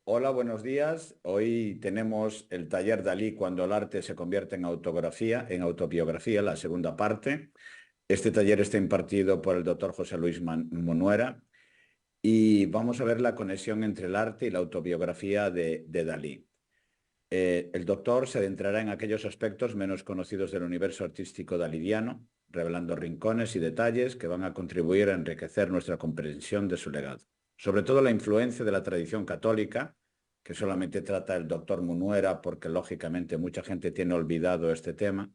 Hola, buenos días. Hoy tenemos el taller Dalí cuando el arte se convierte en autobiografía, la segunda parte. Este taller está impartido por el doctor José Luis Munuera y vamos a ver la conexión entre el arte y la autobiografía de Dalí. El doctor se adentrará en aquellos aspectos menos conocidos del universo artístico dalidiano, revelando rincones y detalles que van a contribuir a enriquecer nuestra comprensión de su legado. Sobre todo la influencia de la tradición católica, que solamente trata el doctor Munuera porque lógicamente mucha gente tiene olvidado este tema,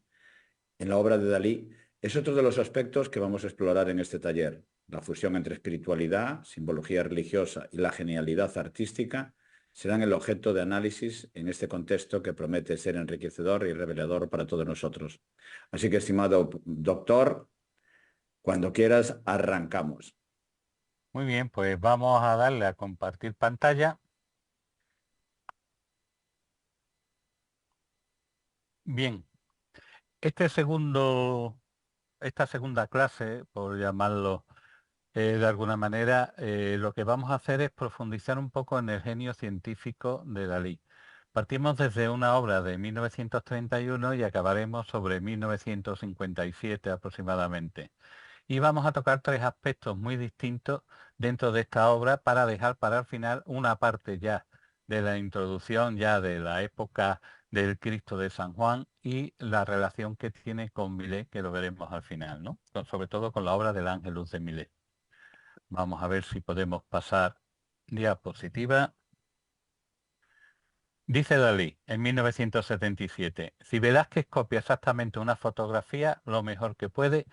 en la obra de Dalí, es otro de los aspectos que vamos a explorar en este taller. La fusión entre espiritualidad, simbología religiosa y la genialidad artística serán el objeto de análisis en este contexto que promete ser enriquecedor y revelador para todos nosotros. Así que, estimado doctor, cuando quieras, arrancamos. Muy bien, pues vamos a darle a compartir pantalla. Bien, este segundo, esta segunda clase, por llamarlo de alguna manera, lo que vamos a hacer es profundizar un poco en el genio científico de Dalí. Partimos desde una obra de 1931 y acabaremos sobre 1957 aproximadamente. Y vamos a tocar tres aspectos muy distintos dentro de esta obra para dejar para el final una parte ya de la introducción ya de la época del Cristo de San Juan y la relación que tiene con Millet, que lo veremos al final, ¿no? Sobre todo con la obra del Ángelus de Millet. Vamos a ver si podemos pasar diapositiva. Dice Dalí en 1977, si Velázquez copia exactamente una fotografía, lo mejor que puede,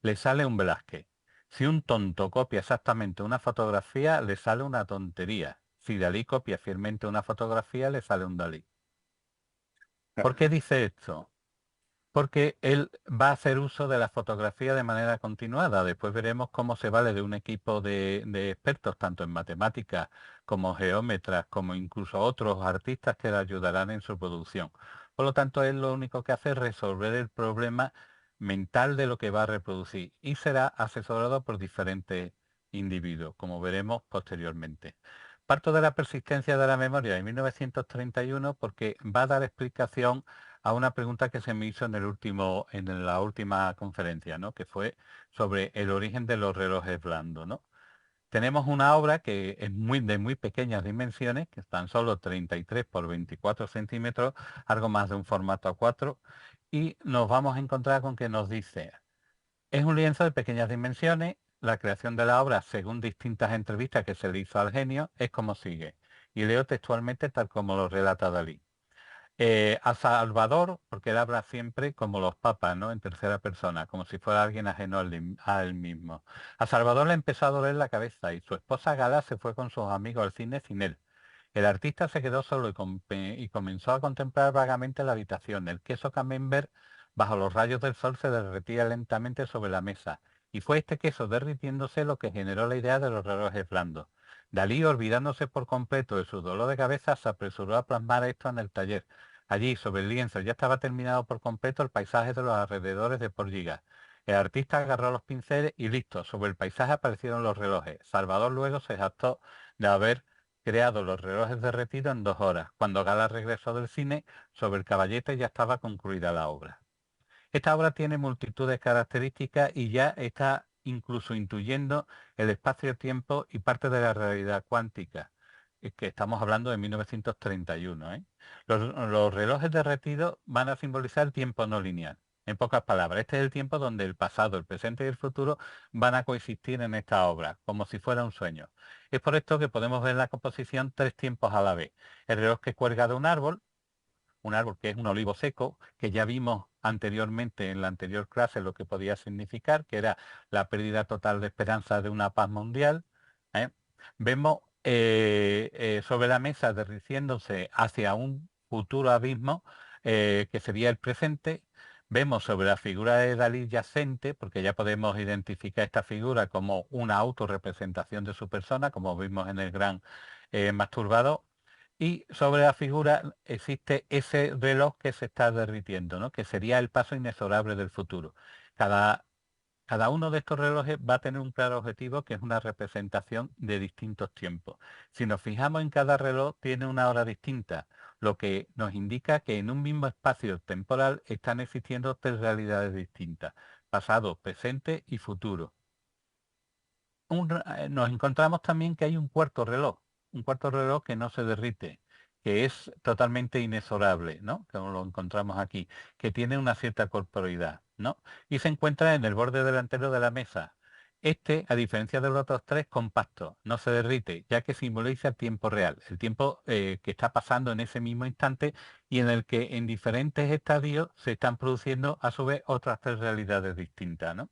le sale un Velázquez. Si un tonto copia exactamente una fotografía, le sale una tontería. Si Dalí copia fielmente una fotografía, le sale un Dalí. ¿Por qué dice esto? Porque él va a hacer uso de la fotografía de manera continuada. Después veremos cómo se vale de un equipo de expertos, tanto en matemáticas como geómetras, como incluso otros artistas que le ayudarán en su producción. Por lo tanto, él lo único que hace es resolver el problema mental de lo que va a reproducir y será asesorado por diferentes individuos, como veremos posteriormente. Parto de la persistencia de la memoria de 1931 porque va a dar explicación a una pregunta que se me hizo en la última conferencia, ¿no? Que fue sobre el origen de los relojes blandos, ¿no? Tenemos una obra que es de muy pequeñas dimensiones, que están solo 33 por 24 centímetros, algo más de un formato A4, y nos vamos a encontrar con que nos dice, es un lienzo de pequeñas dimensiones, la creación de la obra, según distintas entrevistas que se le hizo al genio, es como sigue. Y leo textualmente tal como lo relata Dalí. A Salvador, porque él habla siempre como los papas, ¿no? En tercera persona, como si fuera alguien ajeno a él mismo. A Salvador le empezó a doler la cabeza y su esposa Gala se fue con sus amigos al cine sin él. El artista se quedó solo y comenzó a contemplar vagamente la habitación. El queso camembert, bajo los rayos del sol, se derretía lentamente sobre la mesa. Y fue este queso derritiéndose lo que generó la idea de los relojes blandos. Dalí, olvidándose por completo de su dolor de cabeza, se apresuró a plasmar esto en el taller. Allí, sobre el lienzo, ya estaba terminado por completo el paisaje de los alrededores de Porligas. El artista agarró los pinceles y listo, sobre el paisaje aparecieron los relojes. Salvador luego se jactó de haber creado los relojes derretidos en 2 horas. Cuando Gala regresó del cine, sobre el caballete ya estaba concluida la obra. Esta obra tiene multitud de características y ya está incluso intuyendo el espacio-tiempo y parte de la realidad cuántica, que estamos hablando de 1931. Los relojes derretidos van a simbolizar el tiempo no lineal. En pocas palabras, este es el tiempo donde el pasado, el presente y el futuro van a coexistir en esta obra, como si fuera un sueño. Es por esto que podemos ver en la composición tres tiempos a la vez. El reloj que cuelga de un árbol que es un olivo seco, que ya vimos anteriormente en la anterior clase lo que podía significar, que era la pérdida total de esperanza de una paz mundial. ¿eh? Vemos sobre la mesa derritiéndose hacia un futuro abismo que sería el presente. Vemos sobre la figura de Dalí yacente, porque ya podemos identificar esta figura como una autorrepresentación de su persona, como vimos en el gran masturbado, y sobre la figura existe ese reloj que se está derritiendo, ¿no? Que sería el paso inexorable del futuro. Cada Cada uno de estos relojes va a tener un claro objetivo, que es una representación de distintos tiempos. Si nos fijamos en cada reloj, tiene una hora distinta, lo que nos indica que en un mismo espacio temporal están existiendo tres realidades distintas: pasado, presente y futuro. Nos encontramos también que hay un cuarto reloj que no se derrite, que es totalmente inexorable, ¿no? Como lo encontramos aquí, que tiene una cierta corporeidad, ¿no? Y se encuentra en el borde delantero de la mesa. Este, a diferencia de los otros tres, compacto, no se derrite, ya que simboliza el tiempo real, el tiempo que está pasando en ese mismo instante y en el que en diferentes estadios se están produciendo a su vez otras tres realidades distintas, ¿no?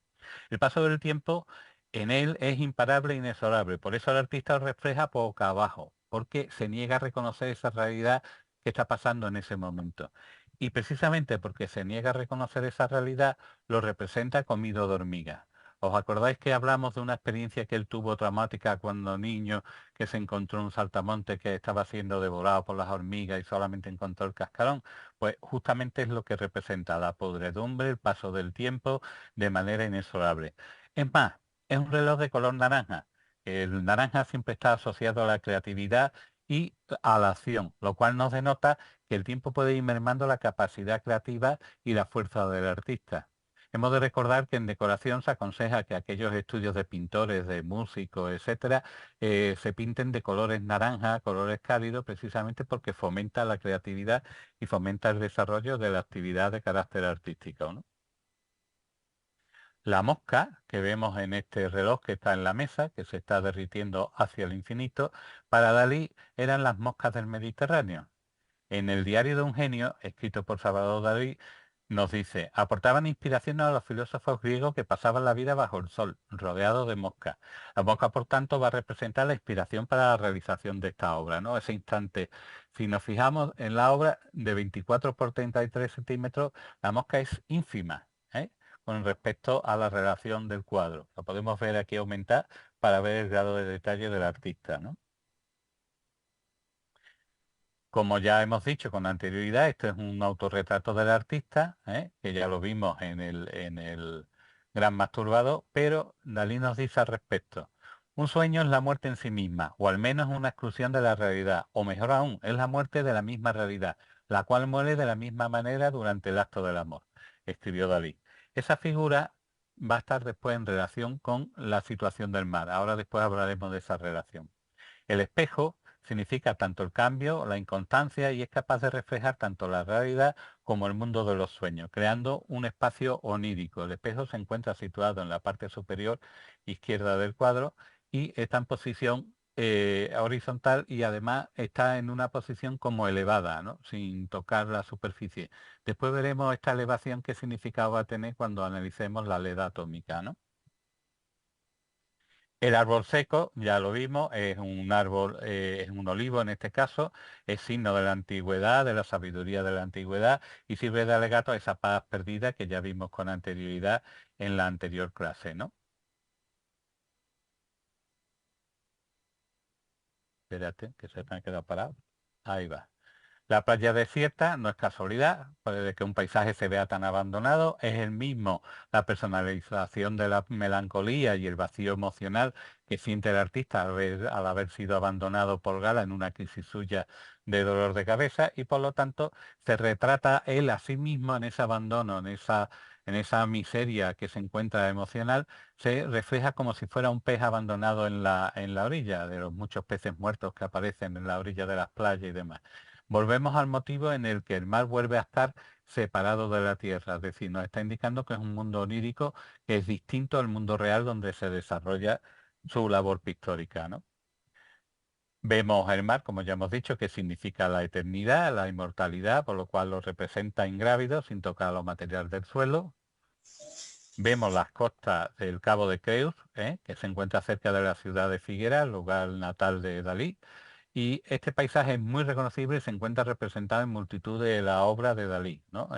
El paso del tiempo en él es imparable e inexorable, por eso el artista lo refleja boca abajo, porque se niega a reconocer esa realidad que está pasando en ese momento. Y precisamente porque se niega a reconocer esa realidad, lo representa comido de hormigas. ¿Os acordáis que hablamos de una experiencia que él tuvo traumática cuando niño, que se encontró un saltamontes que estaba siendo devorado por las hormigas y solamente encontró el cascarón? Pues justamente es lo que representa la podredumbre, el paso del tiempo de manera inexorable. Es más, es un reloj de color naranja. El naranja siempre está asociado a la creatividad y a la acción, lo cual nos denota que el tiempo puede ir mermando la capacidad creativa y la fuerza del artista. Hemos de recordar que en decoración se aconseja que aquellos estudios de pintores, de músicos, etcétera, se pinten de colores naranja, colores cálidos, precisamente porque fomenta la creatividad y fomenta el desarrollo de la actividad de carácter artístico, ¿no? La mosca que vemos en este reloj que está en la mesa, que se está derritiendo hacia el infinito, para Dalí eran las moscas del Mediterráneo. En el Diario de un genio, escrito por Salvador Dalí, nos dice: aportaban inspiración a los filósofos griegos que pasaban la vida bajo el sol, rodeados de moscas. La mosca, por tanto, va a representar la inspiración para la realización de esta obra, ¿no? Ese instante. Si nos fijamos en la obra de 24 por 33 centímetros, la mosca es ínfima, ¿eh?, con respecto a la relación del cuadro. Lo podemos ver aquí aumentar para ver el grado de detalle del artista, ¿no? Como ya hemos dicho con anterioridad, esto es un autorretrato del artista, que ya lo vimos en el Gran Masturbado, pero Dalí nos dice al respecto: un sueño es la muerte en sí misma, o al menos una exclusión de la realidad, o mejor aún, es la muerte de la misma realidad, la cual muere de la misma manera durante el acto del amor, escribió Dalí. Esa figura va a estar después en relación con la situación del mar. Ahora después hablaremos de esa relación. El espejo significa tanto el cambio, la inconstancia, y es capaz de reflejar tanto la realidad como el mundo de los sueños, creando un espacio onírico. El espejo se encuentra situado en la parte superior izquierda del cuadro y está en posición horizontal, y además está en una posición como elevada, ¿no?, sin tocar la superficie. Después veremos esta elevación qué significado va a tener cuando analicemos la led atómica, ¿no? El árbol seco, ya lo vimos, es un árbol, es un olivo en este caso, es signo de la antigüedad, de la sabiduría de la antigüedad, y sirve de alegato a esa paz perdida que ya vimos con anterioridad en la anterior clase, ¿no? Espérate, que se me ha quedado parado. Ahí va. La playa desierta no es casualidad, puede que un paisaje se vea tan abandonado, es el mismo la personalización de la melancolía y el vacío emocional que siente el artista al haber sido abandonado por Gala en una crisis suya de dolor de cabeza, y por lo tanto se retrata él a sí mismo en ese abandono, en esa miseria que se encuentra emocional. Se refleja como si fuera un pez abandonado en la orilla, de los muchos peces muertos que aparecen en la orilla de las playas y demás. Volvemos al motivo en el que el mar vuelve a estar separado de la tierra, es decir, nos está indicando que es un mundo onírico que es distinto al mundo real donde se desarrolla su labor pictórica, ¿no? Vemos el mar, como ya hemos dicho, que significa la eternidad, la inmortalidad, por lo cual lo representa ingrávido, sin tocar los materiales del suelo. Vemos las costas del Cabo de Creus, que se encuentra cerca de la ciudad de Figueras, lugar natal de Dalí. Y este paisaje es muy reconocible y se encuentra representado en multitud de la obra de Dalí, ¿no?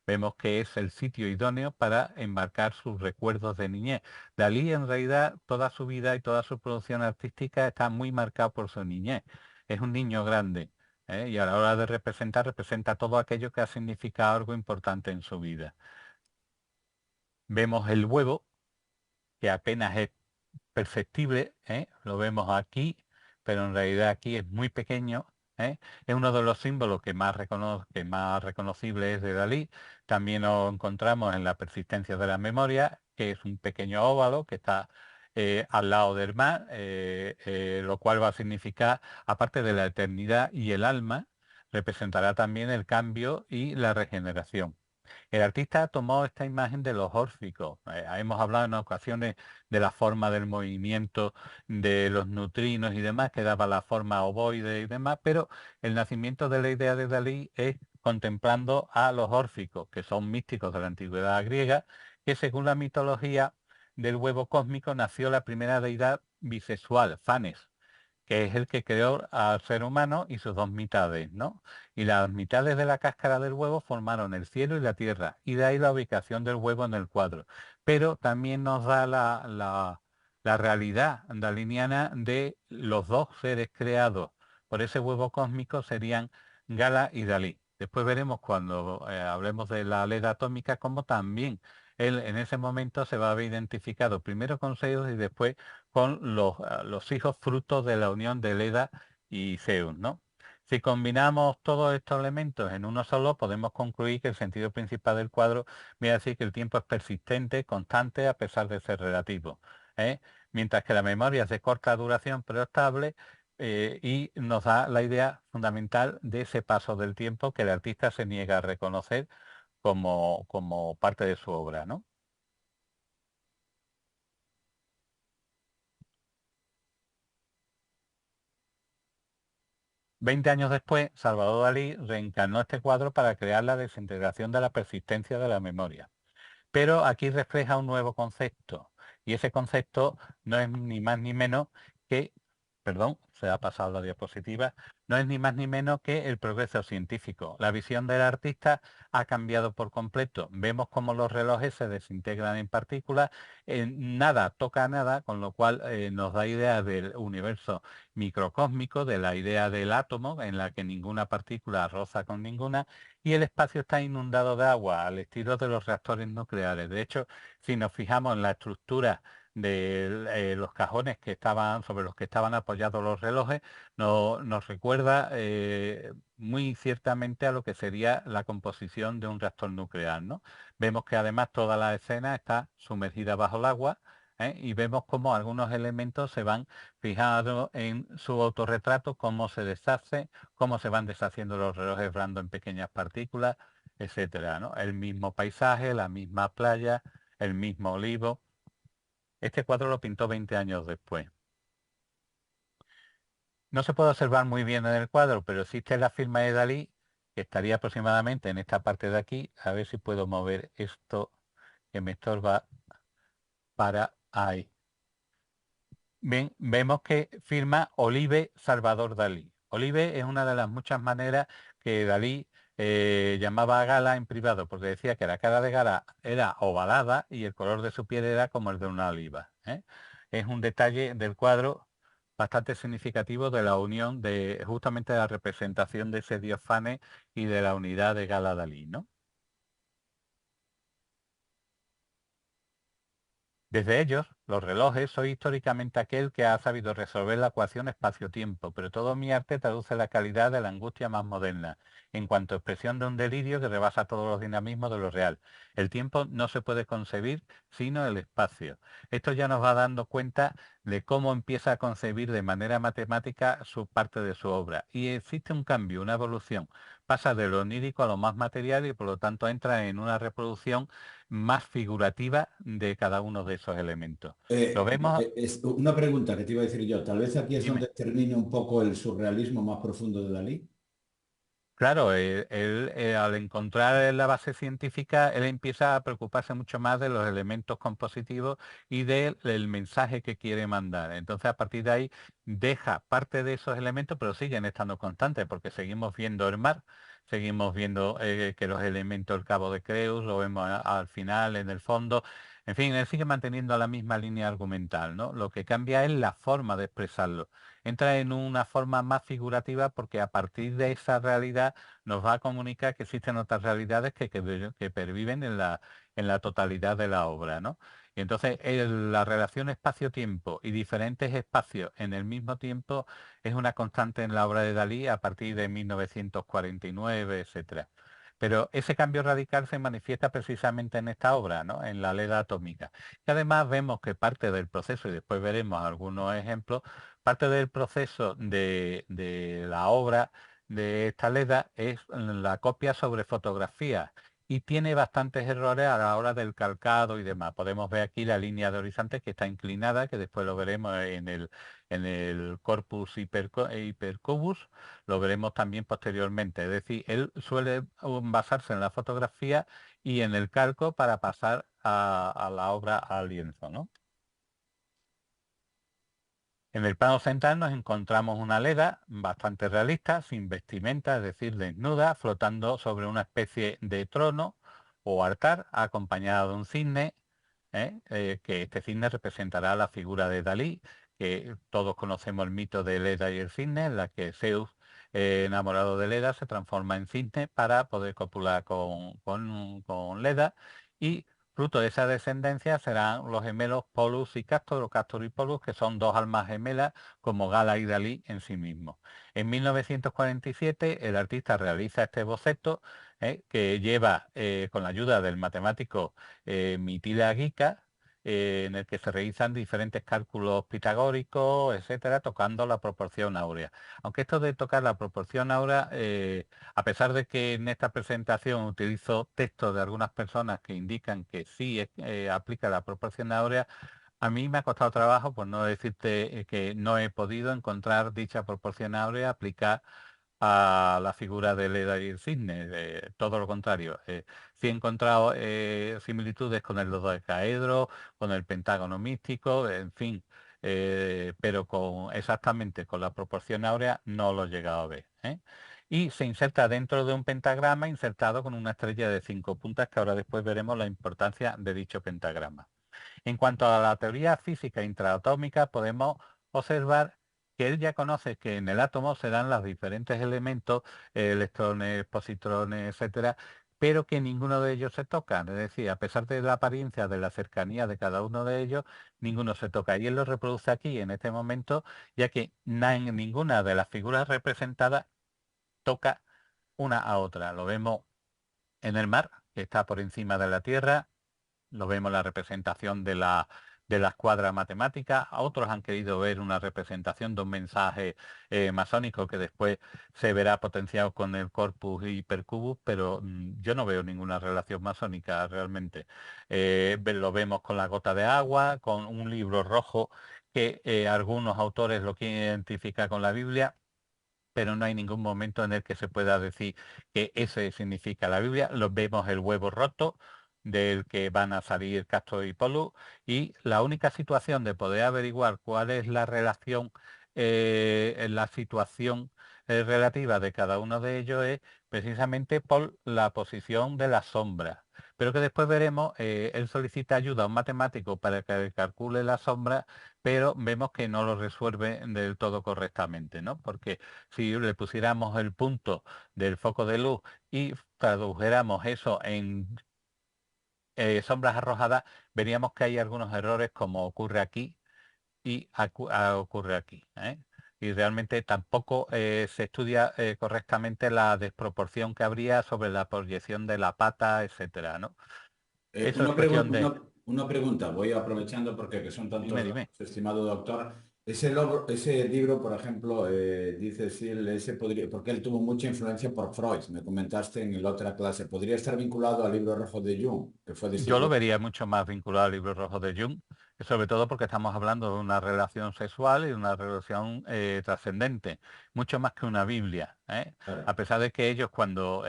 Vemos que es el sitio idóneo para embarcar sus recuerdos de niñez. Dalí, en realidad, toda su vida y toda su producción artística está muy marcado por su niñez. Es un niño grande, y a la hora de representar, representa todo aquello que ha significado algo importante en su vida. Vemos el huevo, que apenas es perceptible, lo vemos aquí, pero en realidad aquí es muy pequeño. Es uno de los símbolos que más reconocible es de Dalí. También lo encontramos en la persistencia de la memoria, que es un pequeño óvalo que está al lado del mar, lo cual va a significar, aparte de la eternidad y el alma, representará también el cambio y la regeneración. El artista tomó esta imagen de los órficos. Hemos hablado en ocasiones de la forma del movimiento de los neutrinos y demás, que daba la forma ovoide y demás, pero el nacimiento de la idea de Dalí es contemplando a los órficos, que son místicos de la antigüedad griega, que según la mitología del huevo cósmico nació la primera deidad bisexual, Fanes, que es el que creó al ser humano y sus dos mitades, ¿no? Y las mitades de la cáscara del huevo formaron el cielo y la tierra, y de ahí la ubicación del huevo en el cuadro. Pero también nos da la realidad daliniana de los dos seres creados por ese huevo cósmico serían Gala y Dalí. Después veremos cuando hablemos de la ley atómica cómo también él en ese momento se va a ver identificado primero con Zeus y después con los hijos frutos de la unión de Leda y Zeus, ¿no? Si combinamos todos estos elementos en uno solo, podemos concluir que el sentido principal del cuadro viene a decir que el tiempo es persistente, constante, a pesar de ser relativo. ¿eh? Mientras que la memoria es de corta duración, pero estable, y nos da la idea fundamental de ese paso del tiempo que el artista se niega a reconocer como parte de su obra, ¿no? 20 años después, Salvador Dalí reencarnó este cuadro para crear la desintegración de la persistencia de la memoria. Pero aquí refleja un nuevo concepto, y ese concepto no es ni más ni menos que, perdón, se ha pasado la diapositiva, no es ni más ni menos que el progreso científico. La visión del artista ha cambiado por completo. Vemos cómo los relojes se desintegran en partículas, nada toca nada, con lo cual nos da idea del universo microcósmico, de la idea del átomo, en la que ninguna partícula roza con ninguna, y el espacio está inundado de agua, al estilo de los reactores nucleares. De hecho, si nos fijamos en la estructura de los cajones que estaban sobre los que estaban apoyados los relojes, nos recuerda muy ciertamente a lo que sería la composición de un reactor nuclear, ¿no? Vemos que además toda la escena está sumergida bajo el agua, y vemos cómo algunos elementos se van fijando en su autorretrato, cómo se deshace, cómo se van deshaciendo los relojes Brando en pequeñas partículas, etcétera, ¿no? El mismo paisaje, la misma playa, el mismo olivo. Este cuadro lo pintó 20 años después. No se puede observar muy bien en el cuadro, pero existe la firma de Dalí, que estaría aproximadamente en esta parte de aquí. A ver si puedo mover esto que me estorba para ahí. Bien, vemos que firma Olive Salvador Dalí. Olive es una de las muchas maneras que Dalí llamaba a Gala en privado, porque decía que la cara de Gala era ovalada y el color de su piel era como el de una oliva. Es un detalle del cuadro bastante significativo de la unión de justamente la representación de ese dios Fane y de la unidad de Gala Dalí, ¿no? Desde ellos, los relojes, soy históricamente aquel que ha sabido resolver la ecuación espacio-tiempo, pero todo mi arte traduce la calidad de la angustia más moderna, en cuanto a expresión de un delirio que rebasa todos los dinamismos de lo real. El tiempo no se puede concebir sino el espacio. Esto ya nos va dando cuenta de cómo empieza a concebir de manera matemática su parte de su obra. Y existe un cambio, una evolución. Pasa de lo onírico a lo más material y por lo tanto entra en una reproducción más figurativa de cada uno de esos elementos. Lo vemos, Es una pregunta que te iba a decir yo. Tal vez aquí es dime. donde termina un poco el surrealismo más profundo de Dalí. Claro, él, al encontrar la base científica, él empieza a preocuparse mucho más de los elementos compositivos y del mensaje que quiere mandar. Entonces, a partir de ahí, deja parte de esos elementos, pero siguen estando constantes, porque seguimos viendo el mar, seguimos viendo que los elementos del Cabo de Creus, lo vemos al final, en el fondo. En fin, él sigue manteniendo la misma línea argumental, ¿no? Lo que cambia es la forma de expresarlo. Entra en una forma más figurativa porque a partir de esa realidad nos va a comunicar que existen otras realidades que perviven en la totalidad de la obra, ¿no? Y entonces la relación espacio-tiempo y diferentes espacios en el mismo tiempo es una constante en la obra de Dalí a partir de 1949, etcétera. Pero ese cambio radical se manifiesta precisamente en esta obra, ¿no? En la leda atómica. Y además vemos que parte del proceso, y después veremos algunos ejemplos, parte del proceso de la obra de esta leda es la copia sobre fotografía y tiene bastantes errores a la hora del calcado y demás. Podemos ver aquí la línea de horizonte que está inclinada, que después lo veremos en el corpus hipercubus, lo veremos también posteriormente. Es decir, él suele basarse en la fotografía y en el calco para pasar a la obra al lienzo, ¿no? En el plano central nos encontramos una leda bastante realista, sin vestimenta, es decir, desnuda, flotando sobre una especie de trono o altar, acompañada de un cisne, que este cisne representará la figura de Dalí, que todos conocemos el mito de Leda y el cisne, en la que Zeus, enamorado de Leda, se transforma en cisne para poder copular con Leda, y fruto de esa descendencia serán los gemelos Polus y Castor, o Castor y Polus, que son dos almas gemelas como Gala y Dalí en sí mismos. En 1947 el artista realiza este boceto, que lleva, con la ayuda del matemático Mitila Gica, en el que se realizan diferentes cálculos pitagóricos, etcétera, tocando la proporción áurea. Aunque esto de tocar la proporción áurea, a pesar de que en esta presentación utilizo textos de algunas personas que indican que sí aplica la proporción áurea, a mí me ha costado trabajo, por no decirte que no he podido encontrar dicha proporción áurea aplicar a la figura de Leda y el cisne, todo lo contrario. Sí he encontrado similitudes con el dodecaedro, con el pentágono místico, en fin, pero exactamente con la proporción áurea no lo he llegado a ver. Y se inserta dentro de un pentagrama insertado con una estrella de 5 puntas, que ahora después veremos la importancia de dicho pentagrama. En cuanto a la teoría física intraatómica, podemos observar que él ya conoce que en el átomo se dan los diferentes elementos, electrones, positrones, etcétera, pero que ninguno de ellos se toca. Es decir, a pesar de la apariencia de la cercanía de cada uno de ellos, ninguno se toca. Y él lo reproduce aquí en este momento, ya que ninguna de las figuras representadas toca una a otra. Lo vemos en el mar, que está por encima de la Tierra, lo vemos en la representación de la escuadra matemática. Otros han querido ver una representación de un mensaje masónico que después se verá potenciado con el corpus hipercubus, pero yo no veo ninguna relación masónica realmente. Lo vemos con la gota de agua, con un libro rojo que algunos autores lo quieren identificar con la Biblia, pero no hay ningún momento en el que se pueda decir que ese significa la Biblia. Los vemos el huevo roto del que van a salir Castor y Polus, y la única situación de poder averiguar cuál es la relación, en la situación relativa de cada uno de ellos es precisamente por la posición de la sombra. Pero que después veremos, él solicita ayuda a un matemático para que calcule la sombra, pero vemos que no lo resuelve del todo correctamente, ¿no? Porque si le pusiéramos el punto del foco de luz y tradujéramos eso en sombras arrojadas, veríamos que hay algunos errores, como ocurre aquí y ocurre aquí. Y realmente tampoco se estudia correctamente la desproporción que habría sobre la proyección de la pata, etcétera, ¿no? Eso es cuestión de... Una pregunta, voy aprovechando porque que son Dime, tantos dime. datos, estimado doctor. Ese libro, por ejemplo, dice Sil, ese podría, porque él tuvo mucha influencia por Freud, me comentaste en la otra clase, ¿podría estar vinculado al libro rojo de Jung, que fue Yo lo discípulo? vería mucho más vinculado al libro rojo de Jung, sobre todo porque estamos hablando de una relación sexual y una relación trascendente, mucho más que una Biblia. A Claro. pesar de que ellos, cuando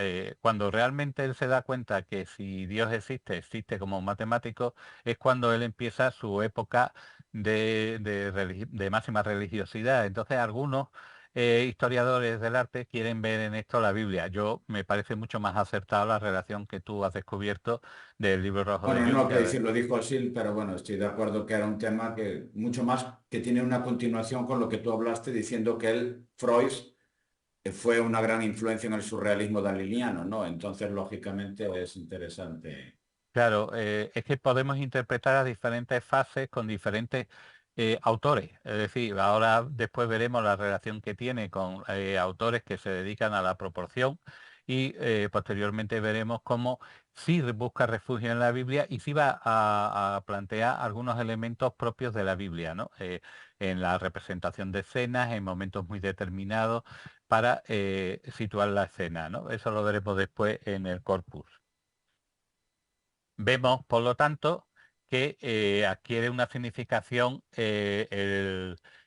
realmente él se da cuenta que si Dios existe, existe como matemático, es cuando él empieza su época de máxima religiosidad. Entonces algunos historiadores del arte quieren ver en esto la Biblia. Yo me parece mucho más acertada la relación que tú has descubierto del libro rojo de Bueno, Jung, no, que que sí lo dijo Sil, pero bueno, estoy de acuerdo que era un tema que mucho más que tiene una continuación con lo que tú hablaste diciendo que él, Freud, fue una gran influencia en el surrealismo daliniano, ¿no? Entonces, lógicamente, es interesante. Claro, es que podemos interpretar a diferentes fases con diferentes autores. Es decir, ahora después veremos la relación que tiene con autores que se dedican a la proporción y posteriormente veremos cómo sí busca refugio en la Biblia y sí va a plantear algunos elementos propios de la Biblia, ¿no? En la representación de escenas, en momentos muy determinados para situar la escena, ¿no? Eso lo veremos después en el corpus. Vemos, por lo tanto, que adquiere una significación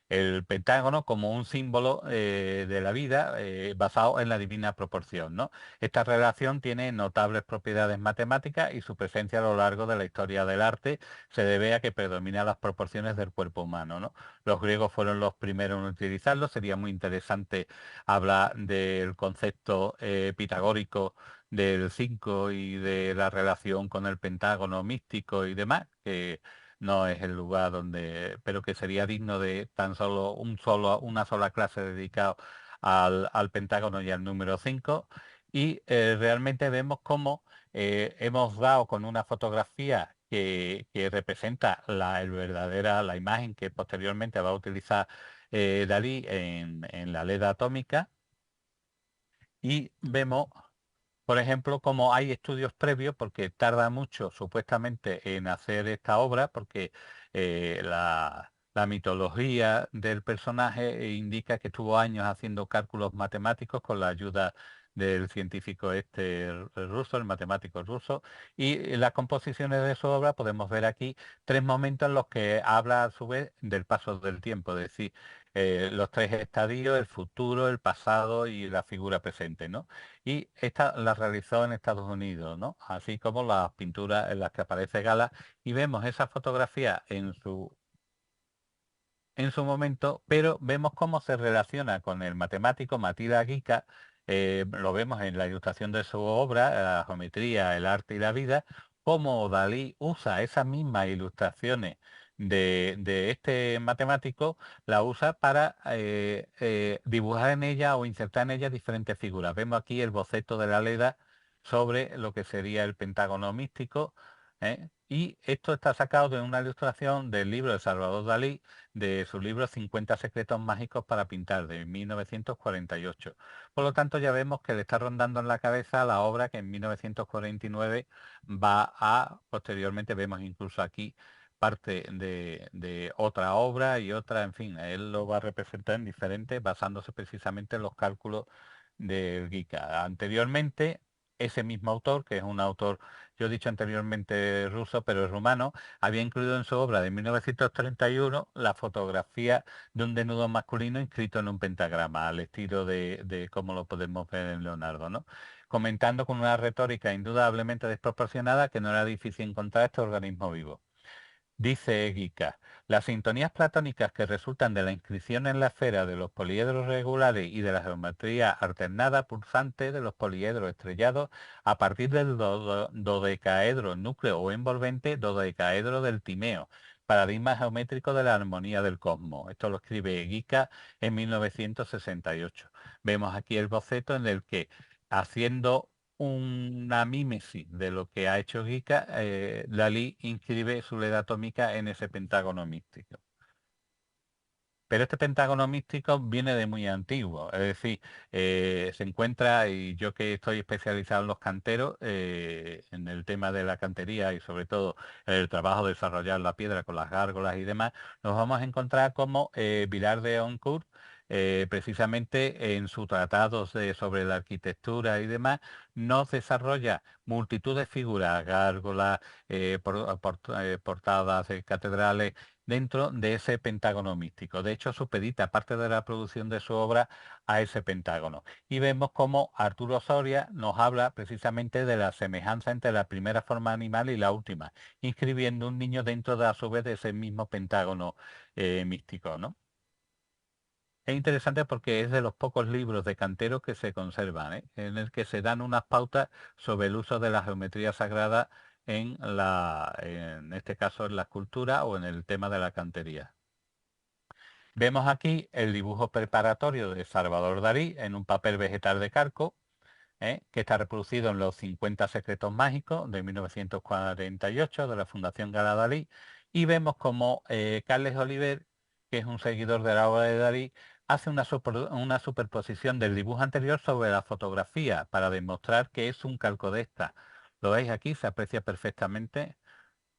el pentágono como un símbolo de la vida basado en la divina proporción, ¿no? Esta relación tiene notables propiedades matemáticas y su presencia a lo largo de la historia del arte se debe a que predominan las proporciones del cuerpo humano, ¿no? Los griegos fueron los primeros en utilizarlo. Sería muy interesante hablar del concepto pitagórico del 5 y de la relación con el pentágono místico y demás, que no es el lugar donde, pero que sería digno de tan solo, una sola clase dedicada al pentágono y al número 5. Y realmente vemos cómo hemos dado con una fotografía que representa la imagen que posteriormente va a utilizar Dalí en la LED atómica, y vemos, por ejemplo, como hay estudios previos, porque tarda mucho supuestamente en hacer esta obra, porque la mitología del personaje indica que estuvo años haciendo cálculos matemáticos con la ayuda del científico el ruso, el matemático ruso, y en las composiciones de su obra podemos ver aquí tres momentos en los que habla a su vez del paso del tiempo, es decir, los tres estadios, el futuro, el pasado y la figura presente, ¿no? Y esta la realizó en Estados Unidos, ¿no? Así como las pinturas en las que aparece Gala, y vemos esa fotografía en su momento, pero vemos cómo se relaciona con el matemático Matilda Gica. Lo vemos en la ilustración de su obra, la geometría, el arte y la vida, cómo Dalí usa esas mismas ilustraciones de este matemático, la usa para dibujar en ella o insertar en ella diferentes figuras. Vemos aquí el boceto de la Leda sobre lo que sería el pentágono místico, ¿eh? Y esto está sacado de una ilustración del libro de Salvador Dalí, de su libro 50 secretos mágicos para pintar, de 1948. Por lo tanto, ya vemos que le está rondando en la cabeza la obra que en 1949 posteriormente vemos incluso aquí parte de otra obra y otra, en fin, él lo va a representar en diferentes, basándose precisamente en los cálculos del Gica. Anteriormente, ese mismo autor, que es un autor, yo he dicho anteriormente ruso, pero es rumano, había incluido en su obra de 1931 la fotografía de un desnudo masculino inscrito en un pentagrama, al estilo de cómo lo podemos ver en Leonardo, ¿no? Comentando con una retórica indudablemente desproporcionada que no era difícil encontrar este organismo vivo. Dice Gica, las sintonías platónicas que resultan de la inscripción en la esfera de los poliedros regulares y de la geometría alternada pulsante de los poliedros estrellados a partir del dodecaedro núcleo o envolvente dodecaedro del timeo, paradigma geométrico de la armonía del cosmos. Esto lo escribe Gica en 1968. Vemos aquí el boceto en el que, haciendo una mímesis de lo que ha hecho Gica, Dalí inscribe su leda atómica en ese pentágono místico. Pero este pentágono místico viene de muy antiguo, es decir, se encuentra, y yo que estoy especializado en los canteros, en el tema de la cantería y sobre todo el trabajo de desarrollar la piedra con las gárgolas y demás, nos vamos a encontrar como Vilar de Oncourt, precisamente en sus tratados sobre la arquitectura y demás, nos desarrolla multitud de figuras, gárgolas, portadas de catedrales, dentro de ese pentágono místico. De hecho, supedita parte de la producción de su obra a ese pentágono. Y vemos cómo Arturo Soria nos habla precisamente de la semejanza entre la primera forma animal y la última, inscribiendo un niño dentro de, a su vez, de ese mismo pentágono místico, ¿no? Es interesante porque es de los pocos libros de Cantero que se conservan, en el que se dan unas pautas sobre el uso de la geometría sagrada en este caso en la escultura o en el tema de la cantería. Vemos aquí el dibujo preparatorio de Salvador Dalí en un papel vegetal de Carco, que está reproducido en los 50 secretos mágicos de 1948 de la Fundación Gala Dalí, y vemos como Carles Oliver, que es un seguidor de la obra de Dalí, hace una superposición del dibujo anterior sobre la fotografía para demostrar que es un calco de esta. Lo veis aquí, se aprecia perfectamente,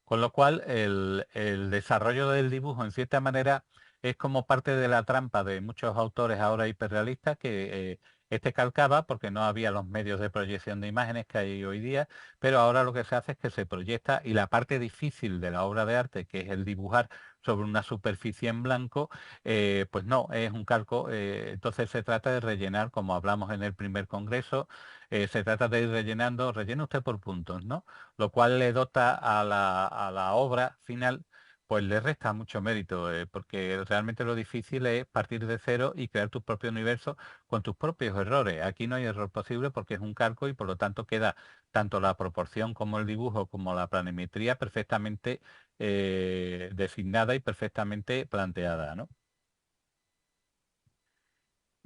con lo cual el desarrollo del dibujo en cierta manera es como parte de la trampa de muchos autores ahora hiperrealistas que este calcaba porque no había los medios de proyección de imágenes que hay hoy día, pero ahora lo que se hace es que se proyecta, y la parte difícil de la obra de arte, que es el dibujar sobre una superficie en blanco, pues no, es un calco. Entonces se trata de rellenar, como hablamos en el primer congreso, se trata de ir rellenando, rellena usted por puntos, ¿no? Lo cual le dota a la obra final, pues le resta mucho mérito, porque realmente lo difícil es partir de cero y crear tu propio universo con tus propios errores. Aquí no hay error posible porque es un calco y por lo tanto queda tanto la proporción como el dibujo como la planimetría perfectamente designada y perfectamente planteada, ¿no?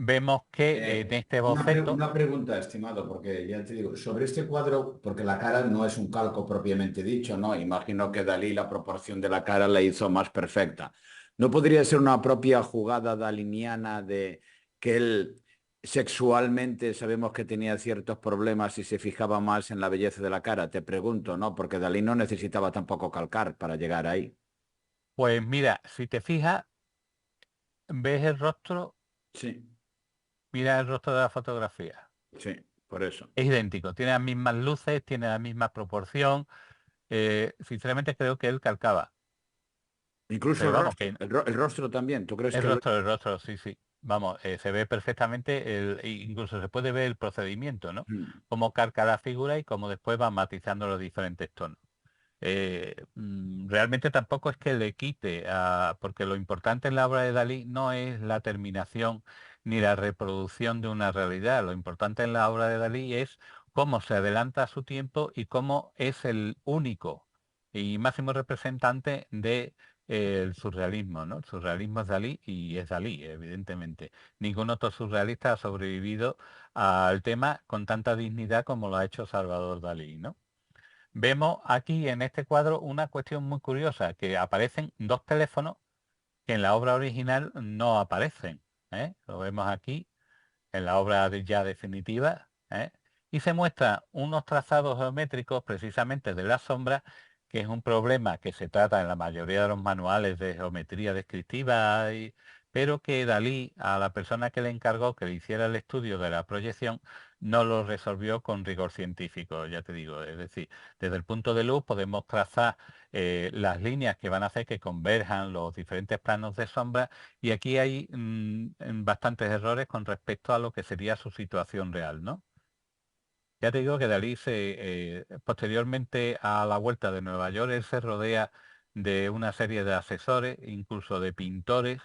Vemos que en este boceto, Una pregunta, estimado, porque ya te digo, sobre este cuadro, porque la cara no es un calco propiamente dicho, ¿no? Imagino que Dalí la proporción de la cara la hizo más perfecta. ¿No podría ser una propia jugada daliniana de que él sexualmente sabemos que tenía ciertos problemas y se fijaba más en la belleza de la cara? Te pregunto, ¿no? Porque Dalí no necesitaba tampoco calcar para llegar ahí. pues mira, si te fijas, ves el rostro, Sí, mira el rostro de la fotografía. sí, por eso. Es idéntico, tiene las mismas luces, tiene la misma proporción. Sinceramente creo que él calcaba. Incluso Pero el vamos, rostro, que el rostro también. ¿Tú crees que lo... el rostro, sí, sí. Vamos, se ve perfectamente, incluso se puede ver el procedimiento, ¿no? Mm. Cómo carga la figura y cómo después va matizando los diferentes tonos. Realmente tampoco es que le quite, porque lo importante en la obra de Dalí no es la terminación ni la reproducción de una realidad. Lo importante en la obra de Dalí es cómo se adelanta a su tiempo y cómo es el único y máximo representante de el surrealismo, ¿no? El surrealismo es Dalí y es Dalí, evidentemente. Ningún otro surrealista ha sobrevivido al tema con tanta dignidad como lo ha hecho Salvador Dalí, ¿no? Vemos aquí en este cuadro una cuestión muy curiosa, que aparecen dos teléfonos que en la obra original no aparecen, ¿eh? Lo vemos aquí en la obra ya definitiva, ¿eh? Y se muestran unos trazados geométricos precisamente de las sombras, que es un problema que se trata en la mayoría de los manuales de geometría descriptiva, pero que Dalí, a la persona que le encargó que le hiciera el estudio de la proyección, no lo resolvió con rigor científico, ya te digo. Es decir, desde el punto de luz podemos trazar las líneas que van a hacer que converjan los diferentes planos de sombra, y aquí hay bastantes errores con respecto a lo que sería su situación real, ¿no? Ya te digo que Dalí posteriormente a la vuelta de Nueva York, él se rodea de una serie de asesores, incluso de pintores,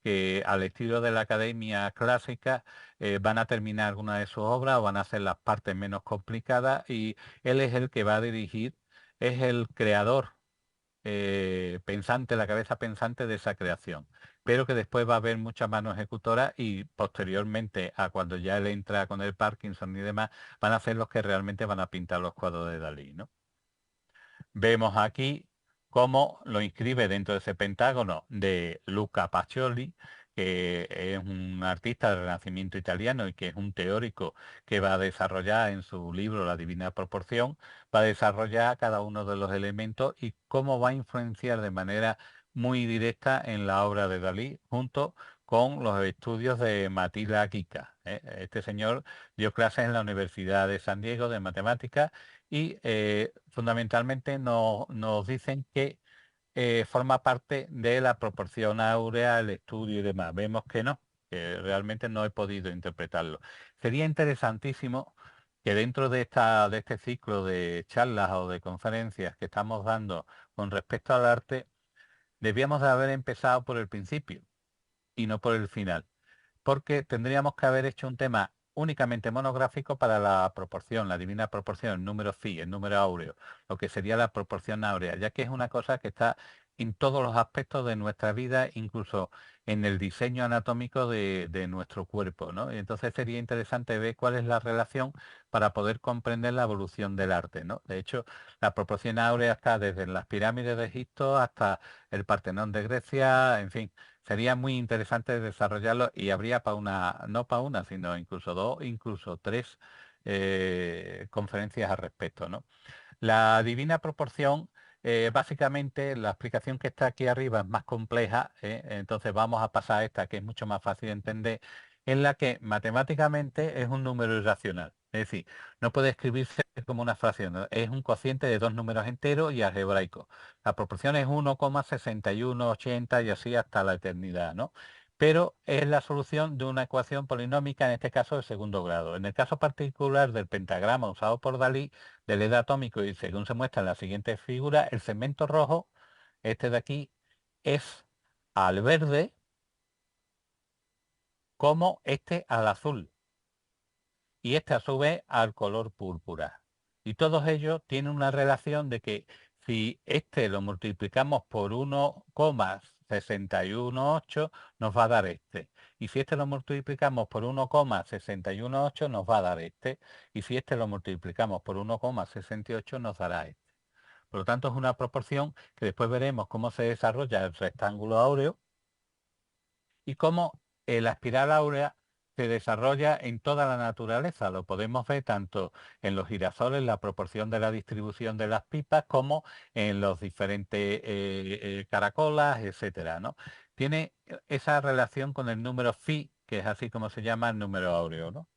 que al estilo de la academia clásica van a terminar alguna de sus obras o van a hacer las partes menos complicadas, y él es el que va a dirigir, es el creador pensante, la cabeza pensante de esa creación, pero que después va a haber mucha mano ejecutora, y posteriormente a cuando ya él entra con el Parkinson y demás, van a ser los que realmente van a pintar los cuadros de Dalí, ¿no? Vemos aquí cómo lo inscribe dentro de ese pentágono de Luca Pacioli, que es un artista del Renacimiento italiano y que es un teórico que va a desarrollar en su libro La Divina Proporción, va a desarrollar cada uno de los elementos y cómo va a influenciar de manera muy directa en la obra de Dalí, junto con los estudios de Matilda Akika. Este señor dio clases en la Universidad de San Diego de matemáticas, y fundamentalmente nos dicen que forma parte de la proporción áurea, el estudio y demás. Vemos que no, que realmente no he podido interpretarlo. Sería interesantísimo que dentro de este ciclo de charlas o de conferencias que estamos dando con respecto al arte, debíamos de haber empezado por el principio y no por el final, porque tendríamos que haber hecho un tema únicamente monográfico para la proporción, la divina proporción, el número phi, el número áureo, lo que sería la proporción áurea, ya que es una cosa que está en todos los aspectos de nuestra vida, incluso en el diseño anatómico de nuestro cuerpo, ¿no? Y entonces sería interesante ver cuál es la relación para poder comprender la evolución del arte, ¿no? De hecho, la proporción áurea está desde las pirámides de Egipto hasta el Partenón de Grecia, en fin, sería muy interesante desarrollarlo y habría para una, no para una, sino incluso dos, incluso tres conferencias al respecto, ¿no? La divina proporción, básicamente la explicación que está aquí arriba es más compleja, entonces vamos a pasar a esta que es mucho más fácil de entender, en la que matemáticamente es un número irracional. Es decir, no puede escribirse como una fracción, ¿no? Es un cociente de dos números enteros y algebraico. La proporción es 1,6180 y así hasta la eternidad, ¿no? Pero es la solución de una ecuación polinómica, en este caso de segundo grado. En el caso particular del pentagrama usado por Dalí, del edad atómico, y según se muestra en la siguiente figura, el segmento rojo, este de aquí, es al verde como este al azul y este a su vez al color púrpura. Y todos ellos tienen una relación de que si este lo multiplicamos por 1,618 nos va a dar este. Y si este lo multiplicamos por 1,618 nos va a dar este. Y si este lo multiplicamos por 1,68 nos dará este. Por lo tanto, es una proporción que después veremos cómo se desarrolla el rectángulo áureo y cómo la espiral áurea se desarrolla en toda la naturaleza. Lo podemos ver tanto en los girasoles, la proporción de la distribución de las pipas, como en los diferentes caracolas, etcétera, ¿no? Tiene esa relación con el número phi, que es así como se llama el número áureo, ¿no?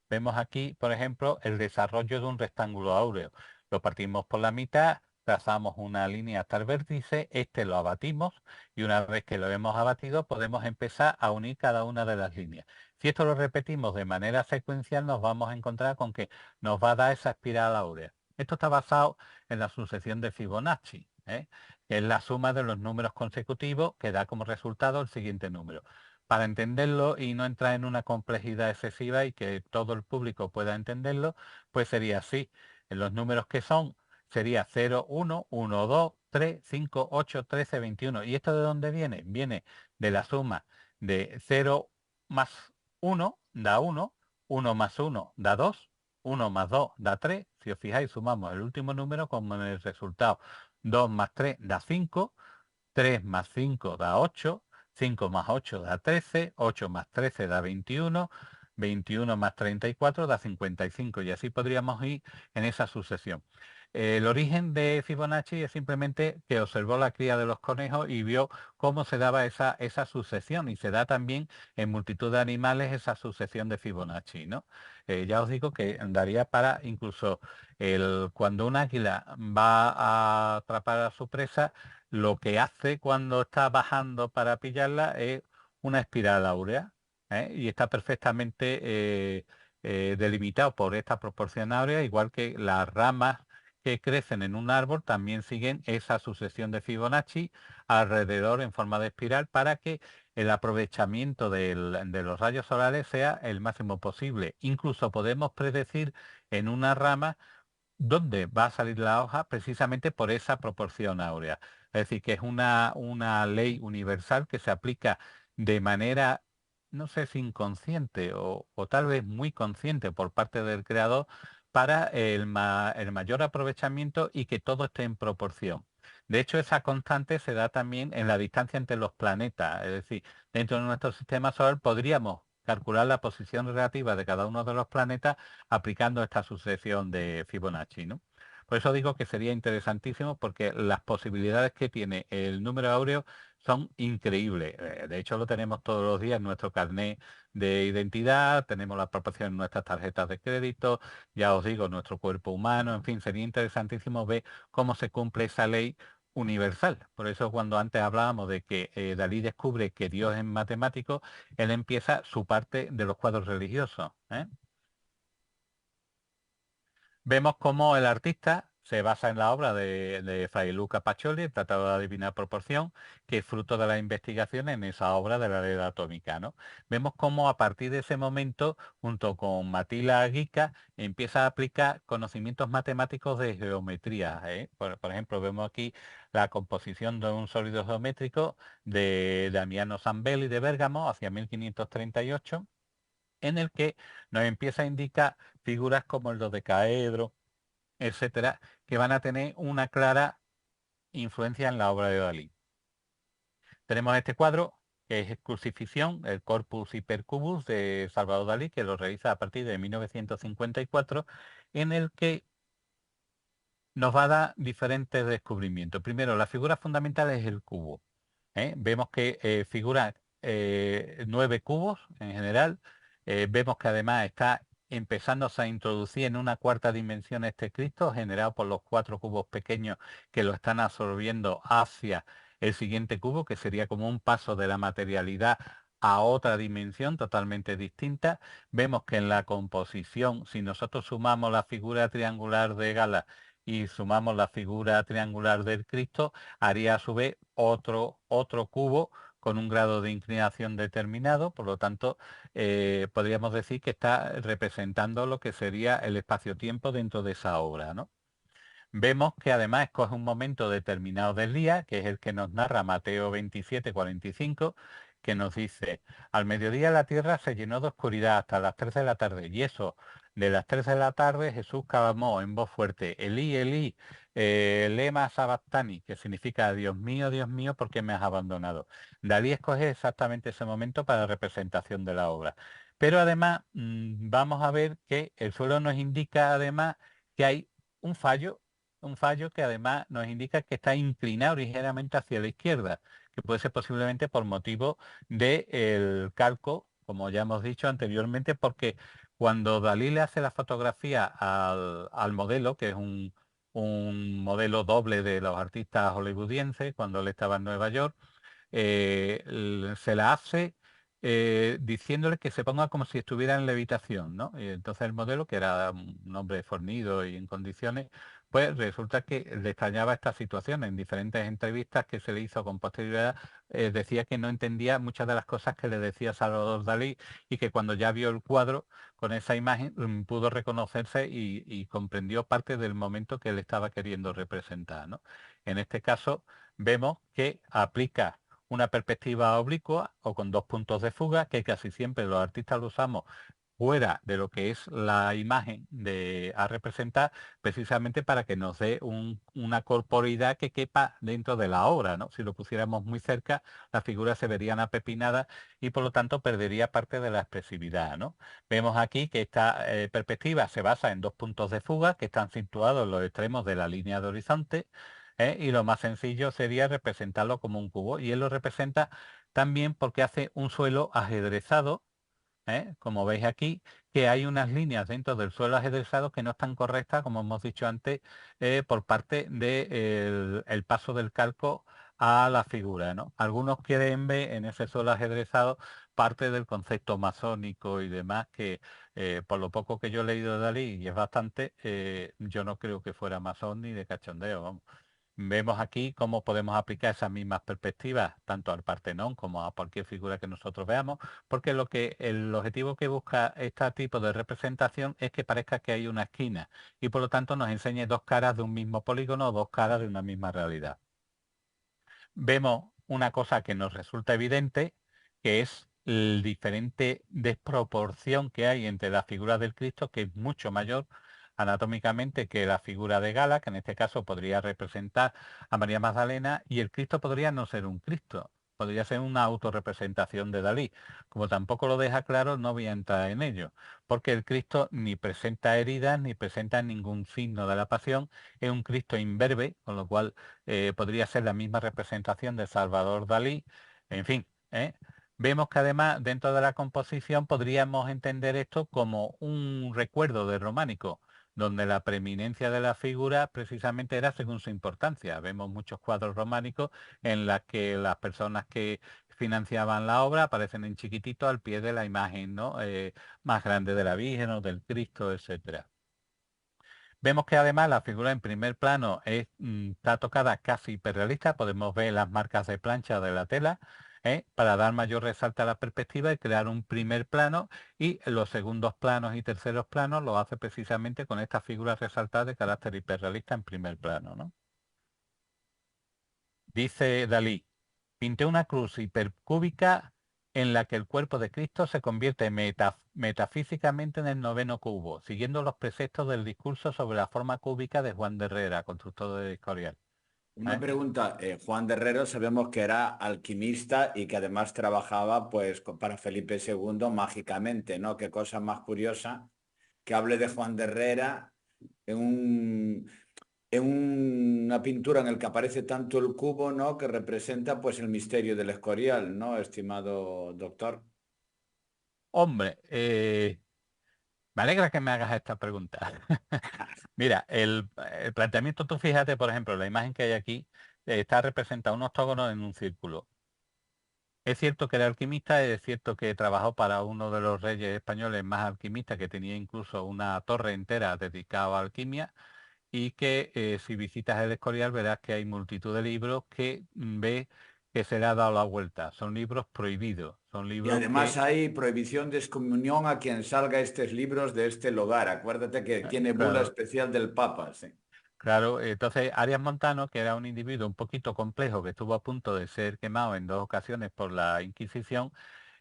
Vemos aquí, por ejemplo, el desarrollo de un rectángulo áureo. Lo partimos por la mitad, trazamos una línea hasta el vértice, este lo abatimos y una vez que lo hemos abatido podemos empezar a unir cada una de las líneas. Si esto lo repetimos de manera secuencial nos vamos a encontrar con que nos va a dar esa espiral áurea. Esto está basado en la sucesión de Fibonacci, que es la suma de los números consecutivos que da como resultado el siguiente número. Para entenderlo y no entrar en una complejidad excesiva y que todo el público pueda entenderlo, pues sería así. En los números que son, sería 0, 1, 1, 2, 3, 5, 8, 13, 21. ¿Y esto de dónde viene? Viene de la suma de 0 más 1 da 1, 1 más 1 da 2, 1 más 2 da 3. Si os fijáis, sumamos el último número como en el resultado. 2 más 3 da 5, 3 más 5 da 8, 5 más 8 da 13, 8 más 13 da 21, 21 más 34 da 55 y así podríamos ir en esa sucesión. El origen de Fibonacci es simplemente que observó la cría de los conejos y vio cómo se daba esa sucesión y se da también en multitud de animales esa sucesión de Fibonacci, ¿no? Ya os digo que daría para incluso cuando un águila va a atrapar a su presa, lo que hace cuando está bajando para pillarla es una espiral áurea, y está perfectamente delimitado por esta proporción áurea, igual que las ramas que crecen en un árbol también siguen esa sucesión de Fibonacci alrededor en forma de espiral para que el aprovechamiento de los rayos solares sea el máximo posible. Incluso podemos predecir en una rama dónde va a salir la hoja precisamente por esa proporción áurea. Es decir, que es una ley universal que se aplica de manera, no sé si inconsciente o tal vez muy consciente por parte del creador para el mayor aprovechamiento y que todo esté en proporción. De hecho, esa constante se da también en la distancia entre los planetas. Es decir, dentro de nuestro sistema solar podríamos calcular la posición relativa de cada uno de los planetas aplicando esta sucesión de Fibonacci, ¿no? Por eso digo que sería interesantísimo porque las posibilidades que tiene el número áureo son increíbles. De hecho, lo tenemos todos los días en nuestro carnet de identidad, tenemos la proporción en nuestras tarjetas de crédito, ya os digo, nuestro cuerpo humano, en fin, sería interesantísimo ver cómo se cumple esa ley universal. Por eso cuando antes hablábamos de que Dalí descubre que Dios es matemático, él empieza su parte de los cuadros religiosos. Vemos cómo el artista se basa en la obra de Fray Luca Pacioli, el Tratado de la Divina Proporción, que es fruto de la investigación en esa obra de la ley atómica, ¿no? Vemos cómo a partir de ese momento, junto con Matila Aguica, empieza a aplicar conocimientos matemáticos de geometría, ¿eh? Por ejemplo, vemos aquí la composición de un sólido geométrico de Damiano Zambelli de Bérgamo hacia 1538, en el que nos empieza a indicar figuras como el dodecaedro, etcétera, que van a tener una clara influencia en la obra de Dalí. Tenemos este cuadro, que es Crucifixión, el Corpus Hypercubus de Salvador Dalí, que lo realiza a partir de 1954, en el que nos va a dar diferentes descubrimientos. Primero, la figura fundamental es el cubo. Vemos que figura 9 cubos en general. Vemos que además está empezándose a introducir en una cuarta dimensión este Cristo, generado por los 4 cubos pequeños que lo están absorbiendo hacia el siguiente cubo, que sería como un paso de la materialidad a otra dimensión totalmente distinta. Vemos que en la composición, si nosotros sumamos la figura triangular de Gala y sumamos la figura triangular del Cristo, haría a su vez otro cubo con un grado de inclinación determinado. Por lo tanto, podríamos decir que está representando lo que sería el espacio-tiempo dentro de esa obra, ¿no? Vemos que además escoge un momento determinado del día, que es el que nos narra Mateo 27:45, que nos dice: al mediodía la tierra se llenó de oscuridad hasta las 3 de la tarde, y eso, de las 3 de la tarde Jesús clamó en voz fuerte: Elí, Elí, lema sabactani, que significa Dios mío, ¿por qué me has abandonado? Dalí escoge exactamente ese momento para representación de la obra. Pero además vamos a ver que el suelo nos indica además que hay un fallo que además nos indica que está inclinado ligeramente hacia la izquierda, que puede ser posiblemente por motivo del calco, como ya hemos dicho anteriormente, porque cuando Dalí le hace la fotografía al modelo, que es un modelo doble de los artistas hollywoodienses, cuando él estaba en Nueva York, se la hace diciéndole que se ponga como si estuviera en levitación, ¿no? Y entonces el modelo, que era un hombre fornido y en condiciones, pues resulta que le extrañaba esta situación. En diferentes entrevistas que se le hizo con posterioridad, decía que no entendía muchas de las cosas que le decía Salvador Dalí, y que cuando ya vio el cuadro con esa imagen pudo reconocerse y comprendió parte del momento que él estaba queriendo representar, ¿no? En este caso vemos que aplica una perspectiva oblicua o con 2 puntos de fuga, que casi siempre los artistas lo usamos fuera de lo que es la imagen a representar, precisamente para que nos dé una corporeidad que quepa dentro de la obra, ¿no? Si lo pusiéramos muy cerca, las figuras se verían apepinadas y por lo tanto perdería parte de la expresividad, ¿no? Vemos aquí que esta perspectiva se basa en 2 puntos de fuga que están situados en los extremos de la línea de horizonte, y lo más sencillo sería representarlo como un cubo, y él lo representa también porque hace un suelo ajedrezado, como veis aquí, que hay unas líneas dentro del suelo ajedrezado que no están correctas, como hemos dicho antes, por parte del el paso del calco a la figura, ¿no? Algunos quieren ver en ese suelo ajedrezado parte del concepto masónico y demás, que por lo poco que yo he leído de Dalí, y es bastante, yo no creo que fuera masón ni de cachondeo, vamos. Vemos aquí cómo podemos aplicar esas mismas perspectivas tanto al Partenón como a cualquier figura que nosotros veamos, porque el objetivo que busca este tipo de representación es que parezca que hay una esquina, y por lo tanto nos enseñe 2 caras de un mismo polígono o 2 caras de una misma realidad. Vemos una cosa que nos resulta evidente, que es el diferente desproporción que hay entre la figura del Cristo, que es mucho mayor anatómicamente que la figura de Gala, que en este caso podría representar a María Magdalena, y el Cristo podría no ser un Cristo, podría ser una autorrepresentación de Dalí. Como tampoco lo deja claro, no voy a entrar en ello, porque el Cristo ni presenta heridas, ni presenta ningún signo de la pasión, es un Cristo imberbe, con lo cual podría ser la misma representación de Salvador Dalí, en fin. Vemos que además dentro de la composición podríamos entender esto como un recuerdo de románico, donde la preeminencia de la figura precisamente era según su importancia. Vemos muchos cuadros románicos en los que las personas que financiaban la obra aparecen en chiquitito al pie de la imagen, ¿no? Más grande de la Virgen o del Cristo, etcétera. Vemos que además la figura en primer plano está tocada casi hiperrealista, podemos ver las marcas de plancha de la tela, para dar mayor resalto a la perspectiva y crear un primer plano, y los segundos planos y terceros planos lo hace precisamente con estas figuras resaltadas de carácter hiperrealista en primer plano, ¿no? Dice Dalí: pinté una cruz hipercúbica en la que el cuerpo de Cristo se convierte metafísicamente en el noveno cubo, siguiendo los preceptos del discurso sobre la forma cúbica de Juan de Herrera, constructor del Escorial. Una pregunta, Juan de Herrero sabemos que era alquimista y que además trabajaba pues para Felipe II mágicamente, ¿no? Qué cosa más curiosa que hable de Juan de Herrera en una pintura en el que aparece tanto el cubo, ¿no? Que representa pues el misterio del Escorial, ¿no? Estimado doctor. Hombre, me alegra que me hagas esta pregunta. Mira, el planteamiento, tú fíjate, por ejemplo, la imagen que hay aquí está representado un octógono en un círculo. Es cierto que era alquimista, es cierto que trabajó para uno de los reyes españoles más alquimistas, que tenía incluso una torre entera dedicada a alquimia, y que si visitas el Escorial verás que hay multitud de libros que ves que se le ha dado la vuelta. Son libros prohibidos, son Y libros además que, hay prohibición de excomunión a quien salga estos libros de este lugar. Acuérdate que tiene bula claro, especial del Papa, sí. claro, entonces Arias Montano, que era un individuo un poquito complejo, que estuvo a punto de ser quemado en 2 ocasiones por la Inquisición,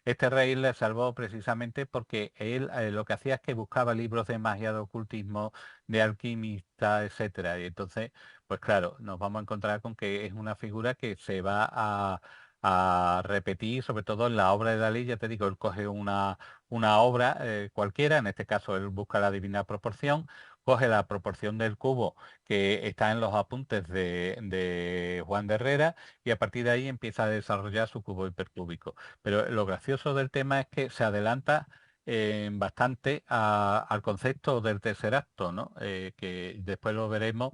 este rey le salvó precisamente porque él lo que hacía es que buscaba libros de magia, de ocultismo, de alquimista, etcétera. Y entonces, pues claro, nos vamos a encontrar con que es una figura que se va a repetir, sobre todo en la obra de Dalí. Ya te digo, él coge una obra cualquiera, en este caso él busca la divina proporción, coge la proporción del cubo que está en los apuntes de Juan de Herrera, y a partir de ahí empieza a desarrollar su cubo hipercúbico. Pero lo gracioso del tema es que se adelanta bastante al concepto del tercer acto, ¿no? Que después lo veremos,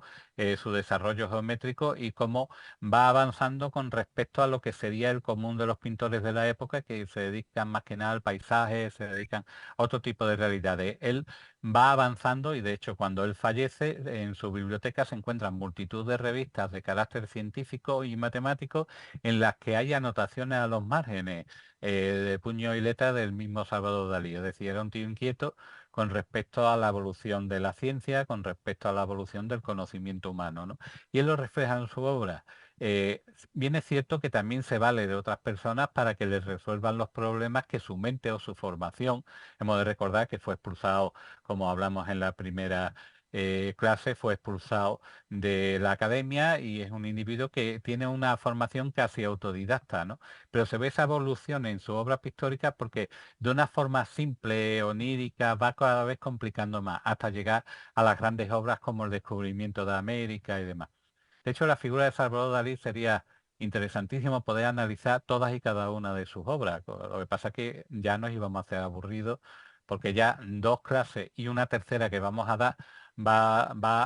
su desarrollo geométrico y cómo va avanzando con respecto a lo que sería el común de los pintores de la época, que se dedican más que nada al paisaje, se dedican a otro tipo de realidades. Él va avanzando, y de hecho cuando él fallece, en su biblioteca se encuentran multitud de revistas de carácter científico y matemático en las que hay anotaciones a los márgenes, de puño y letra del mismo Salvador Dalí. Es decir, era un tío inquieto con respecto a la evolución de la ciencia, con respecto a la evolución del conocimiento humano, ¿no? Y él lo refleja en su obra. Eh, Bien es cierto que también se vale de otras personas para que les resuelvan los problemas que su mente o su formación. Hemos de recordar que fue expulsado, como hablamos en la primera clase, fue expulsado de la academia, y es un individuo que tiene una formación casi autodidacta, ¿no? Pero se ve esa evolución en su obra pictórica porque de una forma simple, onírica, va cada vez complicando más, hasta llegar a las grandes obras como el descubrimiento de América y demás. De hecho, la figura de Salvador Dalí sería interesantísimo poder analizar todas y cada una de sus obras. Lo que pasa es que ya nos íbamos a hacer aburridos, porque ya 2 clases y una tercera que vamos a dar va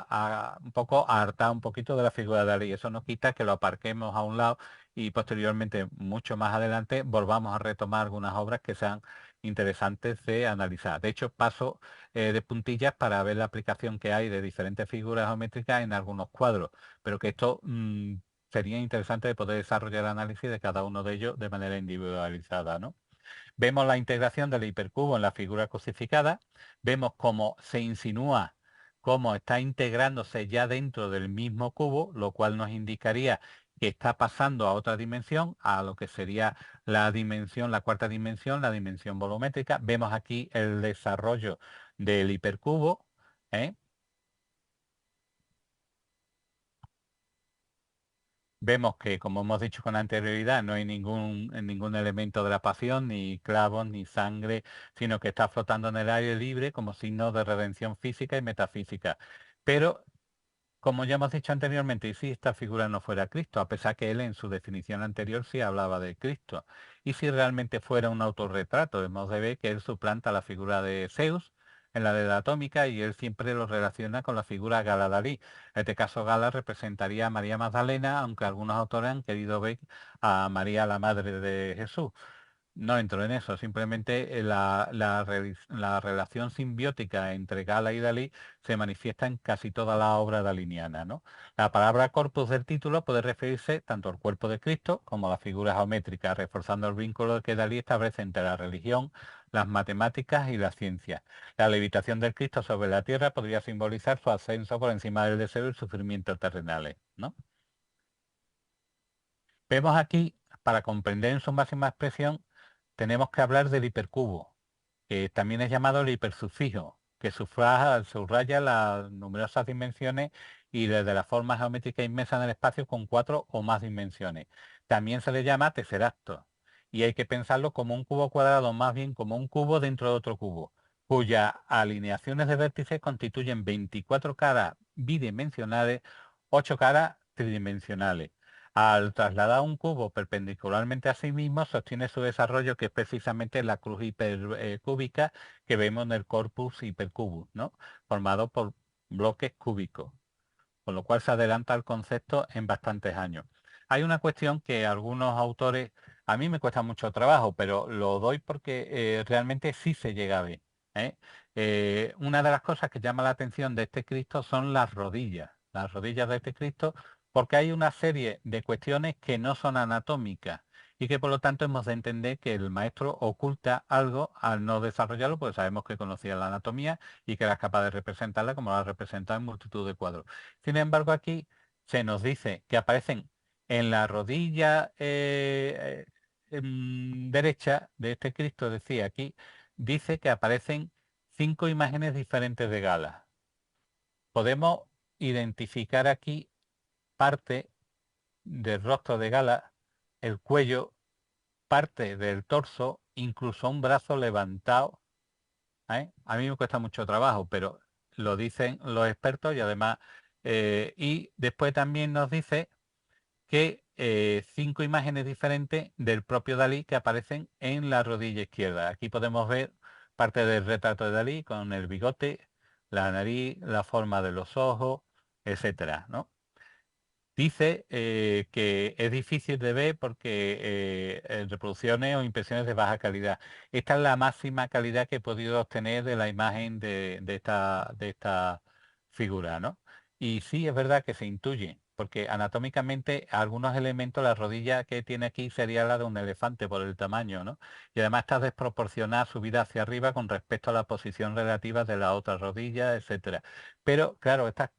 a un poco a hartar un poquito de la figura de Dalí. Eso no quita que lo aparquemos a un lado y posteriormente, mucho más adelante, volvamos a retomar algunas obras que sean interesantes de analizar. De hecho, paso de puntillas para ver la aplicación que hay de diferentes figuras geométricas en algunos cuadros, pero que esto sería interesante de poder desarrollar el análisis de cada uno de ellos de manera individualizada, ¿no? Vemos la integración del hipercubo en la figura cosificada, vemos cómo se insinúa cómo está integrándose ya dentro del mismo cubo, lo cual nos indicaría que está pasando a otra dimensión, a lo que sería la dimensión, la cuarta dimensión, la dimensión volumétrica. Vemos aquí el desarrollo del hipercubo, ¿eh? Vemos que, como hemos dicho con anterioridad, no hay ningún elemento de la pasión, ni clavos, ni sangre, sino que está flotando en el aire libre como signo de redención física y metafísica. Pero, como ya hemos dicho anteriormente, ¿y si esta figura no fuera Cristo? A pesar que él en su definición anterior sí hablaba de Cristo. ¿Y si realmente fuera un autorretrato? Hemos de ver que él suplanta la figura de Zeus en la de la atómica, y él siempre lo relaciona con la figura Gala Dalí. En este caso, Gala representaría a María Magdalena, aunque algunos autores han querido ver a María, la madre de Jesús. No entro en eso, simplemente la relación simbiótica entre Gala y Dalí se manifiesta en casi toda la obra daliniana, ¿no? La palabra corpus del título puede referirse tanto al cuerpo de Cristo como a la figura geométrica, reforzando el vínculo que Dalí establece entre la religión, las matemáticas y la ciencia. La levitación del Cristo sobre la tierra podría simbolizar su ascenso por encima del deseo y el sufrimiento terrenales, ¿no? Vemos aquí, para comprender en su máxima expresión, tenemos que hablar del hipercubo, que también es llamado el hipersufijo, que subraya las numerosas dimensiones y desde la forma geométrica inmensa en el espacio con 4 o más dimensiones. También se le llama tesseracto, y hay que pensarlo como un cubo cuadrado, más bien como un cubo dentro de otro cubo, cuyas alineaciones de vértices constituyen 24 caras bidimensionales, 8 caras tridimensionales. Al trasladar un cubo perpendicularmente a sí mismo, sostiene su desarrollo, que es precisamente la cruz hipercúbica que vemos en el corpus hipercubus, ¿no? Formado por bloques cúbicos, con lo cual se adelanta el concepto en bastantes años. Hay una cuestión que algunos autores, a mí me cuesta mucho trabajo, pero lo doy porque realmente sí se llega a ver, ¿eh? Una de las cosas que llama la atención de este Cristo son las rodillas de este Cristo, porque hay una serie de cuestiones que no son anatómicas y que por lo tanto hemos de entender que el maestro oculta algo al no desarrollarlo, porque sabemos que conocía la anatomía y que era capaz de representarla como la representa en multitud de cuadros. Sin embargo, aquí se nos dice que aparecen en la rodilla derecha de este Cristo, decía aquí, dice que aparecen 5 imágenes diferentes de Gala. Podemos identificar aquí parte del rostro de Gala, el cuello, parte del torso, incluso un brazo levantado. A mí me cuesta mucho trabajo, pero lo dicen los expertos y además, y después también nos dice que 5 imágenes diferentes del propio Dalí que aparecen en la rodilla izquierda. Aquí podemos ver parte del retrato de Dalí con el bigote, la nariz, la forma de los ojos, etcétera, ¿no? Dice que es difícil de ver porque reproducciones o impresiones de baja calidad. Esta es la máxima calidad que he podido obtener de la imagen de esta figura, ¿no? Y sí, es verdad que se intuye, porque anatómicamente algunos elementos, la rodilla que tiene aquí sería la de un elefante por el tamaño, ¿no? Y además está desproporcionada subida hacia arriba con respecto a la posición relativa de la otra rodilla, etcétera. Pero claro, estas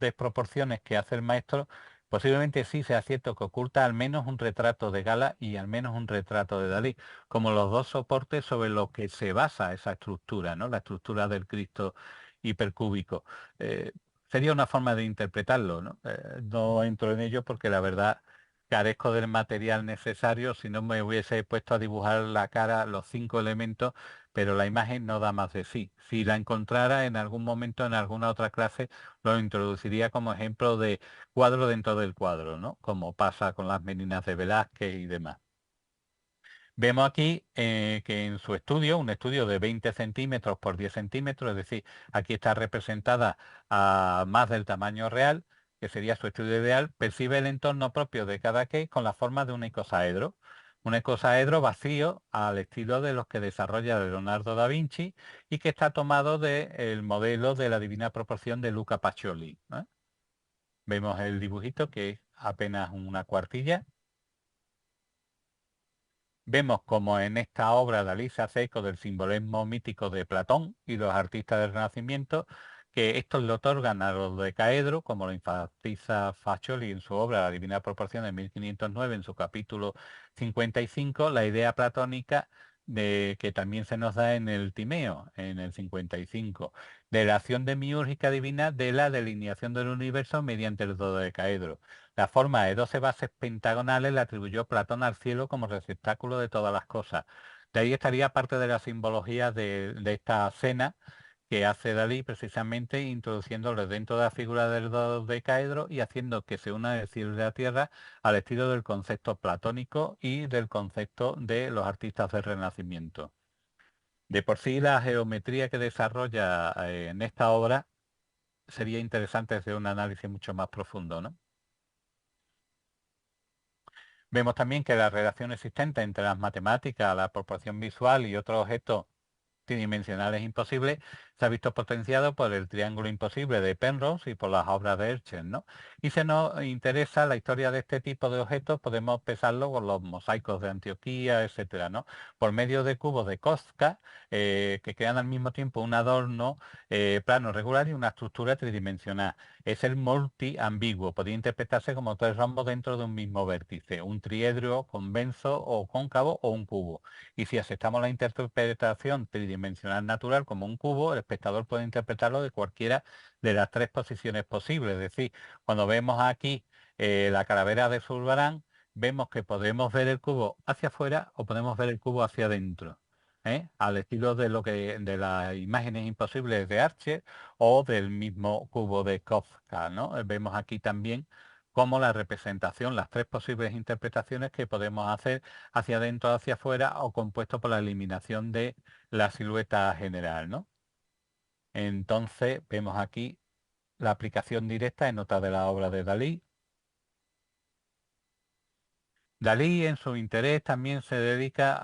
desproporciones que hace el maestro posiblemente sí sea cierto que oculta al menos un retrato de Gala y al menos un retrato de Dalí, como los dos soportes sobre los que se basa esa estructura, ¿no? La estructura del Cristo hipercúbico. Eh, Sería una forma de interpretarlo, ¿no? No entro en ello porque la verdad carezco del material necesario, si no me hubiese puesto a dibujar la cara, los 5 elementos, pero la imagen no da más de sí. Si la encontrara en algún momento en alguna otra clase, lo introduciría como ejemplo de cuadro dentro del cuadro, ¿no? Como pasa con las meninas de Velázquez y demás. Vemos aquí que en su estudio, un estudio de 20 centímetros por 10 centímetros, es decir, aquí está representada a más del tamaño real, que sería su estudio ideal, percibe el entorno propio de cada case con la forma de un icosaedro. Un icosaedro vacío al estilo de los que desarrolla Leonardo da Vinci y que está tomado del modelo de la Divina Proporción de Luca Pacioli, ¿no? Vemos el dibujito que es apenas una cuartilla. Vemos como en esta obra Dalí se hace eco del simbolismo mítico de Platón y los artistas del Renacimiento, que estos le otorgan a los decaedros, como lo enfatiza Faccioli en su obra La Divina Proporción de 1509, en su capítulo 55, la idea platónica de que también se nos da en el Timeo, en el 55, de la acción demiúrgica divina de la delineación del universo mediante el dodecaedro. La forma de 12 bases pentagonales le atribuyó Platón al cielo como receptáculo de todas las cosas. De ahí estaría parte de la simbología de esta cena que hace Dalí, precisamente introduciéndole dentro de la figura del dodecaedro y haciendo que se una el cielo y la tierra al estilo del concepto platónico y del concepto de los artistas del Renacimiento. De por sí la geometría que desarrolla en esta obra sería interesante hacer un análisis mucho más profundo, ¿no? Vemos también que la relación existente entre las matemáticas, la proporción visual y otros objetos tridimensionales imposibles se ha visto potenciado por el triángulo imposible de Penrose y por las obras de Herschel, ¿no? Y se nos interesa la historia de este tipo de objetos, podemos pensarlo con los mosaicos de Antioquía, etcétera, ¿no? Por medio de cubos de Kostka, que crean al mismo tiempo un adorno plano regular y una estructura tridimensional. Es el multiambiguo, podría interpretarse como tres rombos dentro de un mismo vértice, un triedro convexo o cóncavo o un cubo. Y si aceptamos la interpretación tridimensional natural como un cubo, el espectador puede interpretarlo de cualquiera de las tres posiciones posibles. Es decir, cuando vemos aquí la calavera de Zurbarán, vemos que podemos ver el cubo hacia afuera o podemos ver el cubo hacia adentro. Al estilo de de las imágenes imposibles de Archer o del mismo cubo de Kafka, ¿no? Vemos aquí también cómo la representación, las tres posibles interpretaciones que podemos hacer hacia adentro, hacia afuera o compuesto por la eliminación de la silueta general, ¿no? Entonces vemos aquí la aplicación directa en otra de las obras de Dalí. Dalí en su interés también se dedica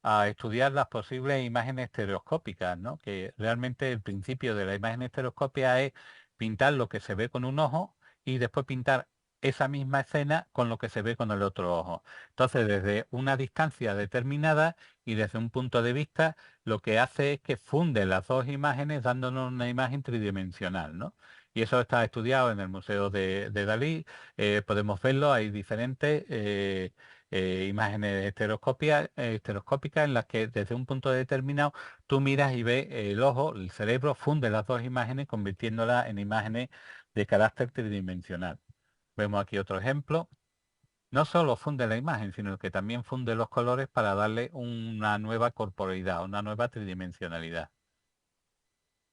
a estudiar las posibles imágenes estereoscópicas, ¿no? Que realmente el principio de la imagen estereoscópica es pintar lo que se ve con un ojo y después pintar esa misma escena con lo que se ve con el otro ojo. Entonces, desde una distancia determinada y desde un punto de vista, lo que hace es que funde las dos imágenes dándonos una imagen tridimensional, ¿no? Y eso está estudiado en el Museo de Dalí. Podemos verlo, hay diferentes imágenes estereoscópicas en las que desde un punto determinado tú miras y ves el ojo, el cerebro funde las dos imágenes convirtiéndolas en imágenes de carácter tridimensional. Vemos aquí otro ejemplo. No solo funde la imagen, sino que también funde los colores para darle una nueva corporeidad, una nueva tridimensionalidad.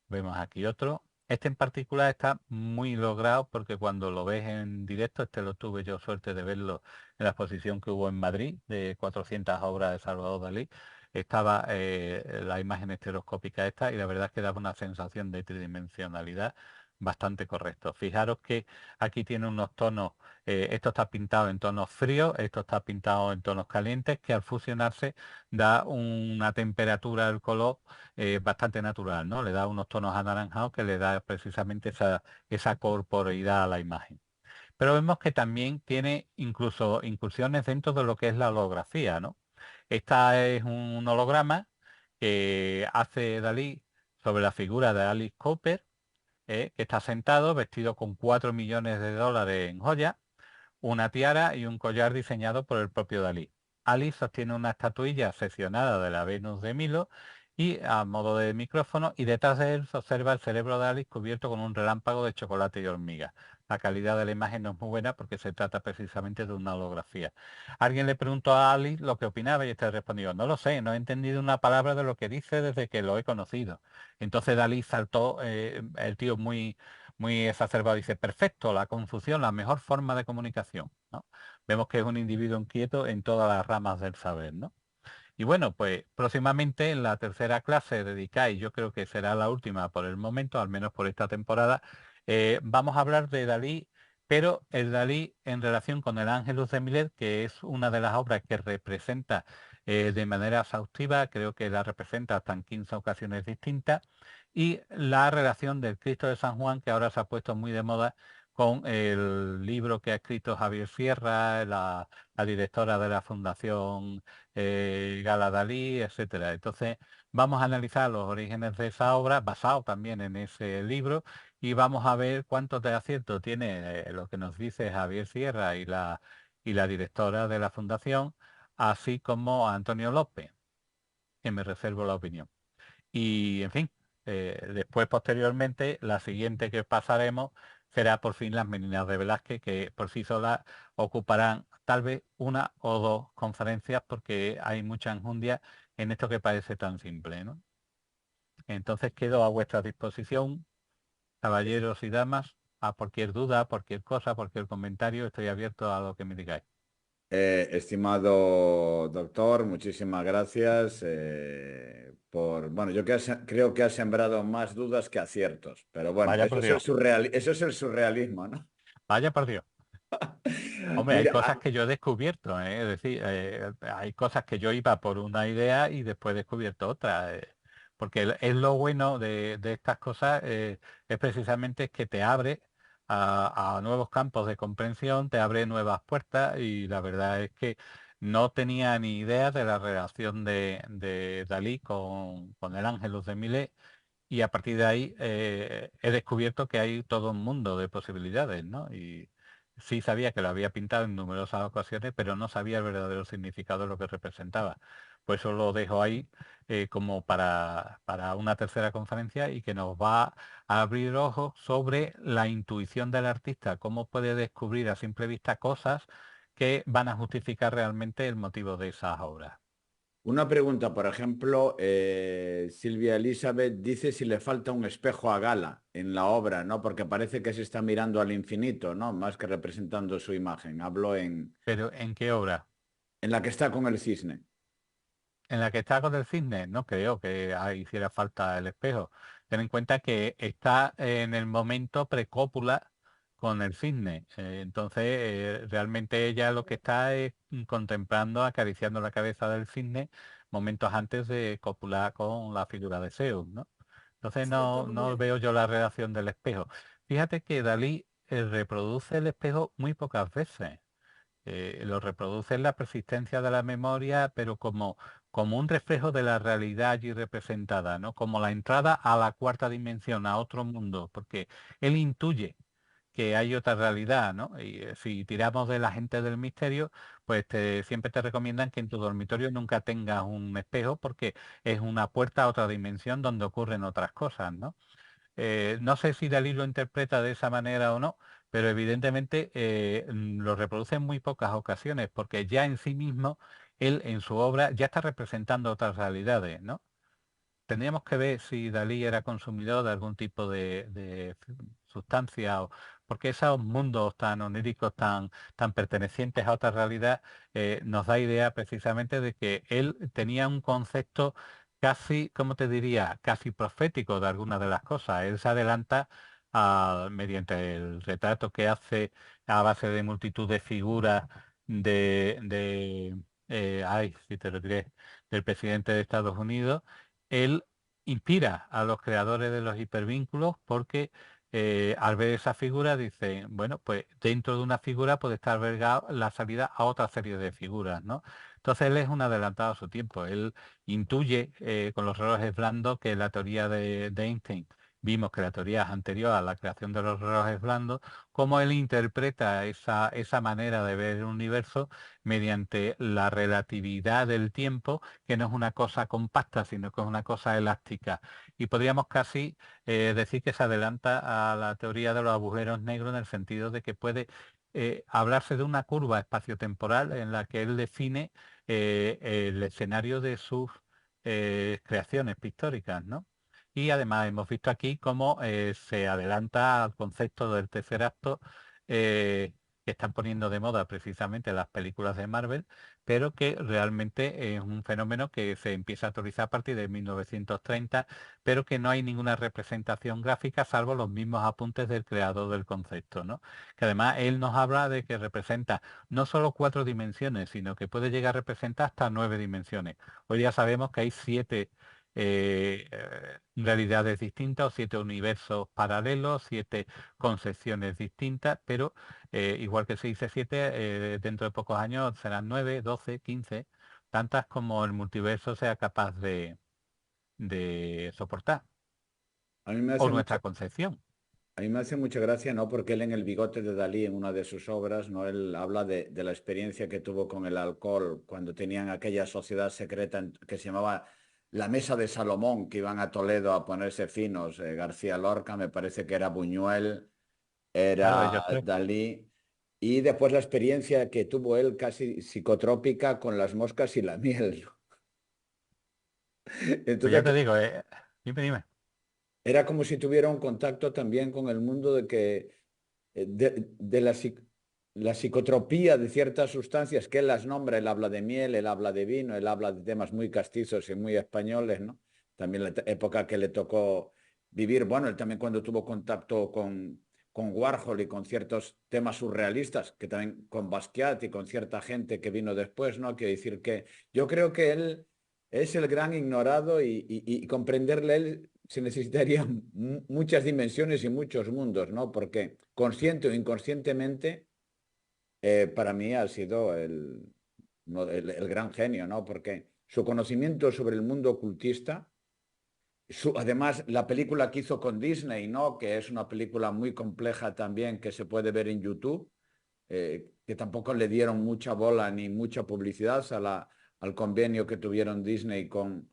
Vemos aquí otro. Este en particular está muy logrado porque cuando lo ves en directo, este lo tuve yo suerte de verlo en la exposición que hubo en Madrid de 400 obras de Salvador Dalí. Estaba la imagen estereoscópica esta y la verdad es que daba una sensación de tridimensionalidad bastante correcto. Fijaros que aquí tiene unos tonos, esto está pintado en tonos fríos, esto está pintado en tonos calientes, que al fusionarse da una temperatura del color bastante natural, ¿no? Le da unos tonos anaranjados que le da precisamente esa corporeidad a la imagen. Pero vemos que también tiene incluso incursiones dentro de lo que es la holografía, ¿no? Esta es un holograma que hace Dalí sobre la figura de Alice Cooper, que está sentado vestido con 4 millones de dólares en joyas, una tiara y un collar diseñado por el propio Dalí. Alice sostiene una estatuilla seccionada de la Venus de Milo y a modo de micrófono y detrás de él se observa el cerebro de Alice cubierto con un relámpago de chocolate y hormiga. La calidad de la imagen no es muy buena porque se trata precisamente de una holografía. Alguien le preguntó a Alice lo que opinaba y este respondió, no lo sé, no he entendido una palabra de lo que dice desde que lo he conocido. Entonces Dalí saltó, el tío muy exacerbado, dice, perfecto, la confusión, la mejor forma de comunicación, ¿no? Vemos que es un individuo inquieto en todas las ramas del saber, ¿no? Y bueno, pues próximamente en la tercera clase dedicada, y yo creo que será la última por el momento, al menos por esta temporada, vamos a hablar de Dalí, pero el Dalí en relación con el Ángelus de Millet, que es una de las obras que representa de manera exhaustiva, creo que la representa hasta en 15 ocasiones distintas, y la relación del Cristo de San Juan, que ahora se ha puesto muy de moda con el libro que ha escrito Javier Sierra, la directora de la Fundación Gala Dalí, etcétera. Entonces, vamos a analizar los orígenes de esa obra, basado también en ese libro, y vamos a ver cuánto de acierto tiene lo que nos dice Javier Sierra y la directora de la Fundación, así como Antonio López, que me reservo la opinión. Y, en fin, después, posteriormente, la siguiente que pasaremos será por fin las Meninas de Velázquez, que por sí solas ocuparán tal vez una o dos conferencias porque hay mucha enjundia en esto que parece tan simple, ¿no? Entonces quedo a vuestra disposición, caballeros y damas, a cualquier duda, cualquier cosa, cualquier comentario, estoy abierto a lo que me digáis. Estimado doctor, muchísimas gracias por, bueno, creo que ha sembrado más dudas que aciertos, pero bueno, Vaya por Dios, eso es el surrealismo, ¿no? vaya por Dios. Hombre, hay Mira, cosas que yo he descubierto, ¿eh? Es decir, hay cosas que yo iba por una idea y después he descubierto otra. Porque es lo bueno de estas cosas, es precisamente que te abre a nuevos campos de comprensión, te abre nuevas puertas y la verdad es que no tenía ni idea de la relación de Dalí con el Ángelus de Millet y a partir de ahí he descubierto que hay todo un mundo de posibilidades, ¿no? Y sí sabía que lo había pintado en numerosas ocasiones, pero no sabía el verdadero significado de lo que representaba. Pues eso lo dejo ahí como para una tercera conferencia y que nos va a abrir ojos sobre la intuición del artista, cómo puede descubrir a simple vista cosas que van a justificar realmente el motivo de esas obras. una pregunta, por ejemplo, Silvia Elizabeth dice si le falta un espejo a Gala en la obra, ¿no? Porque parece que se está mirando al infinito, ¿no? Más que representando su imagen. Hablo Pero ¿en qué obra? en la que está con el cisne. En la que está con el cisne, no creo que hiciera falta el espejo. Ten en cuenta que está en el momento precópula con el cisne. Entonces, realmente ella lo que está es contemplando, acariciando la cabeza del cisne momentos antes de copular con la figura de Zeus, ¿no? Entonces no veo yo la relación del espejo. Fíjate que Dalí reproduce el espejo muy pocas veces. Lo reproduce en la persistencia de la memoria, pero como un reflejo de la realidad allí representada, ¿no? Como la entrada a la cuarta dimensión, a otro mundo, porque él intuye que hay otra realidad, ¿no? Y si tiramos de la gente del misterio, pues siempre te recomiendan que en tu dormitorio nunca tengas un espejo porque es una puerta a otra dimensión donde ocurren otras cosas, ¿no? No sé si Dalí lo interpreta de esa manera o no, pero evidentemente lo reproduce en muy pocas ocasiones, porque ya en sí mismo, él en su obra ya está representando otras realidades, ¿no? Tendríamos que ver si Dalí era consumidor de algún tipo de sustancia, porque esos mundos tan oníricos, tan pertenecientes a otra realidad, nos da idea precisamente de que él tenía un concepto casi, ¿cómo te diría?, casi profético de algunas de las cosas. Él se adelanta mediante el retrato que hace a base de multitud de figuras ay, si te lo diré, del presidente de Estados Unidos. Él inspira a los creadores de los hipervínculos porque al ver esa figura dice, bueno, pues dentro de una figura puede estar albergada la salida a otra serie de figuras, ¿no? Entonces él es un adelantado a su tiempo. Él intuye con los relojes blandos que la teoría de Einstein, vimos que la teoría es anterior a la creación de los relojes blandos, cómo él interpreta esa manera de ver el universo mediante la relatividad del tiempo, que no es una cosa compacta, sino que es una cosa elástica. Y podríamos casi decir que se adelanta a la teoría de los agujeros negros en el sentido de que puede hablarse de una curva espaciotemporal en la que él define el escenario de sus creaciones pictóricas, ¿no? Y además hemos visto aquí cómo se adelanta al concepto del tercer acto, que están poniendo de moda precisamente las películas de Marvel, pero que realmente es un fenómeno que se empieza a autorizar a partir de 1930, pero que no hay ninguna representación gráfica salvo los mismos apuntes del creador del concepto, ¿no? Que además él nos habla de que representa no solo 4 dimensiones, sino que puede llegar a representar hasta 9 dimensiones. Hoy ya sabemos que hay 7 realidades distintas o 7 universos paralelos, 7 concepciones distintas, pero igual que se dice 7, dentro de pocos años serán 9, 12, 15, tantas como el multiverso sea capaz de soportar, A mí me o hace mucha, nuestra concepción. a mí me hace mucha gracia, ¿no? Porque él en El bigote de Dalí, en una de sus obras, ¿no? Él habla de la experiencia que tuvo con el alcohol cuando tenían aquella sociedad secreta que se llamaba la Mesa de Salomón, que iban a Toledo a ponerse finos. García Lorca, me parece que era Buñuel, Claro, era ellos tres. Dalí. Y después la experiencia que tuvo él casi psicotrópica con las moscas y la miel, ¿no? Pues ya Entonces, te digo, dime, dime. era como si tuviera un contacto también con el mundo de que de la psicotropía de ciertas sustancias que él las nombra, él habla de miel, él habla de vino, él habla de temas muy castizos y muy españoles, ¿no? También la época que le tocó vivir, bueno, él también cuando tuvo contacto con Warhol y con ciertos temas surrealistas, que también con Basquiat y con cierta gente que vino después, ¿no? Quiero decir que yo creo que él es el gran ignorado y comprenderle él se necesitaría muchas dimensiones y muchos mundos, ¿no? Porque consciente o inconscientemente, para mí ha sido el gran genio, ¿no? Porque su conocimiento sobre el mundo ocultista, además la película que hizo con Disney, ¿no? Que es una película muy compleja también que se puede ver en YouTube, que tampoco le dieron mucha bola ni mucha publicidad al convenio que tuvieron Disney con,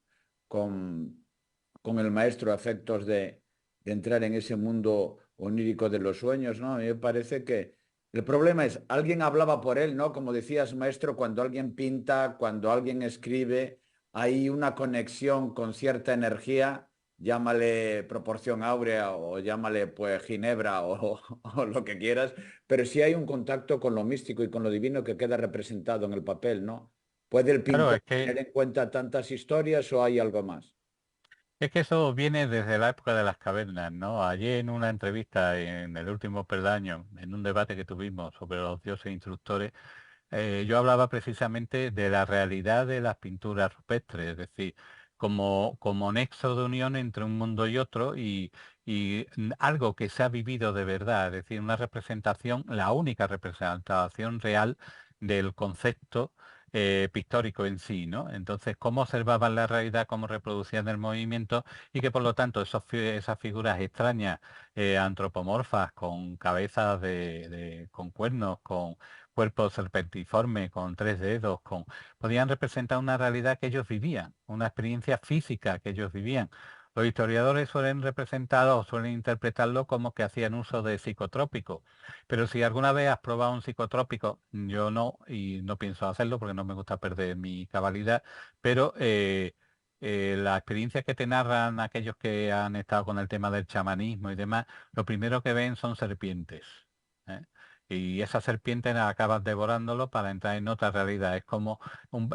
con el maestro a efectos de entrar en ese mundo onírico de los sueños, ¿no? A mí me parece que el problema es, alguien hablaba por él, ¿no? Como decías, maestro, cuando alguien pinta, cuando alguien escribe, hay una conexión con cierta energía, llámale proporción áurea o llámale pues ginebra o lo que quieras, pero sí hay un contacto con lo místico y con lo divino que queda representado en el papel, ¿no? ¿Puede el Claro, pintor tener en cuenta tantas historias o hay algo más? es que eso viene desde la época de las cavernas, ¿no? Ayer en una entrevista en el último peldaño, en un debate que tuvimos sobre los dioses instructores, yo hablaba precisamente de la realidad de las pinturas rupestres, es decir, como nexo de unión entre un mundo y otro y algo que se ha vivido de verdad, es decir, una representación, la única representación real del concepto pictórico en sí, ¿no? Entonces, cómo observaban la realidad, cómo reproducían el movimiento y que por lo tanto esas figuras extrañas, antropomorfas, con cabezas con cuernos, con cuerpo serpentiforme, con 3 dedos, podían representar una realidad que ellos vivían, una experiencia física que ellos vivían. Los historiadores suelen representarlo o suelen interpretarlo como que hacían uso de psicotrópicos, pero si alguna vez has probado un psicotrópico, yo no, y no pienso hacerlo porque no me gusta perder mi cabalidad, pero la experiencia que te narran aquellos que han estado con el tema del chamanismo y demás, lo primero que ven son serpientes. ¿Eh? Y esa serpiente acabas devorándolo para entrar en otra realidad. Es como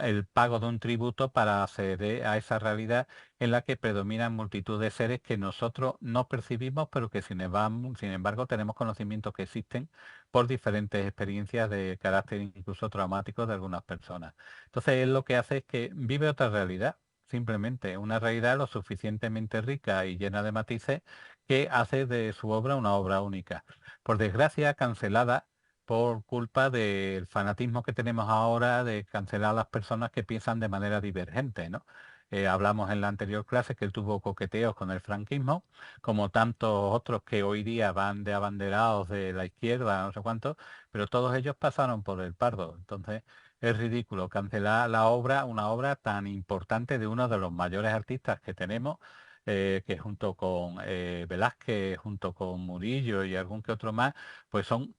el pago de un tributo para acceder a esa realidad en la que predominan multitud de seres que nosotros no percibimos, pero que sin embargo tenemos conocimientos que existen por diferentes experiencias de carácter incluso traumático de algunas personas. Entonces él lo que hace es que vive otra realidad, simplemente una realidad lo suficientemente rica y llena de matices que hace de su obra una obra única. Por desgracia, cancelada por culpa del fanatismo que tenemos ahora de cancelar a las personas que piensan de manera divergente, ¿no? Hablamos en la anterior clase que él tuvo coqueteos con el franquismo, como tantos otros que hoy día van de abanderados de la izquierda, no sé cuántos, pero todos ellos pasaron por el pardo. Entonces, es ridículo cancelar la obra, una obra tan importante de uno de los mayores artistas que tenemos, que junto con Velázquez, junto con Murillo y algún que otro más, pues son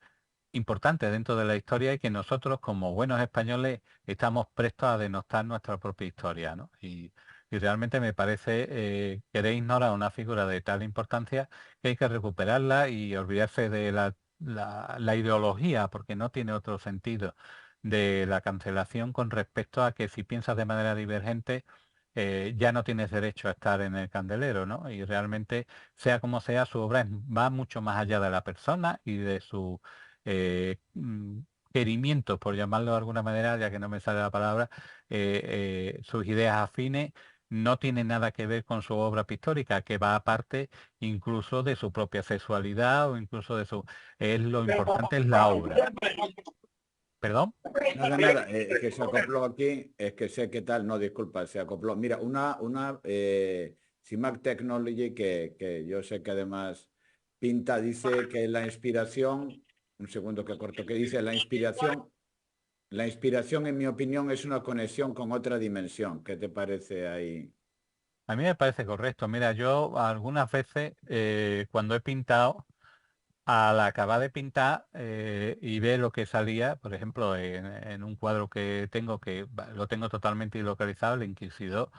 importantes dentro de la historia y que nosotros como buenos españoles estamos prestos a denostar nuestra propia historia, ¿no? Y realmente me parece querer ignorar una figura de tal importancia que hay que recuperarla y olvidarse de la ideología, porque no tiene otro sentido, de la cancelación con respecto a que si piensas de manera divergente, ya no tienes derecho a estar en el candelero, ¿no? Y realmente, sea como sea, su obra va mucho más allá de la persona y de su eh, mm, querimientos, por llamarlo de alguna manera, ya que no me sale la palabra, sus ideas afines, no tienen nada que ver con su obra pictórica, que va aparte incluso de su propia sexualidad o incluso de su... lo importante es la obra. ¿Perdón? Nada, nada, es que se acopló aquí, es que sé qué tal, no, disculpa, se acopló. Mira, CIMAC Technology que yo sé que además pinta, dice que la inspiración, un segundo que corto, que dice la inspiración en mi opinión es una conexión con otra dimensión. ¿Qué te parece ahí? A mí me parece correcto. Mira, yo algunas veces cuando he pintado, al acabar de pintar y ver lo que salía, por ejemplo, en un cuadro que tengo, lo tengo totalmente localizado, el Inquisidor,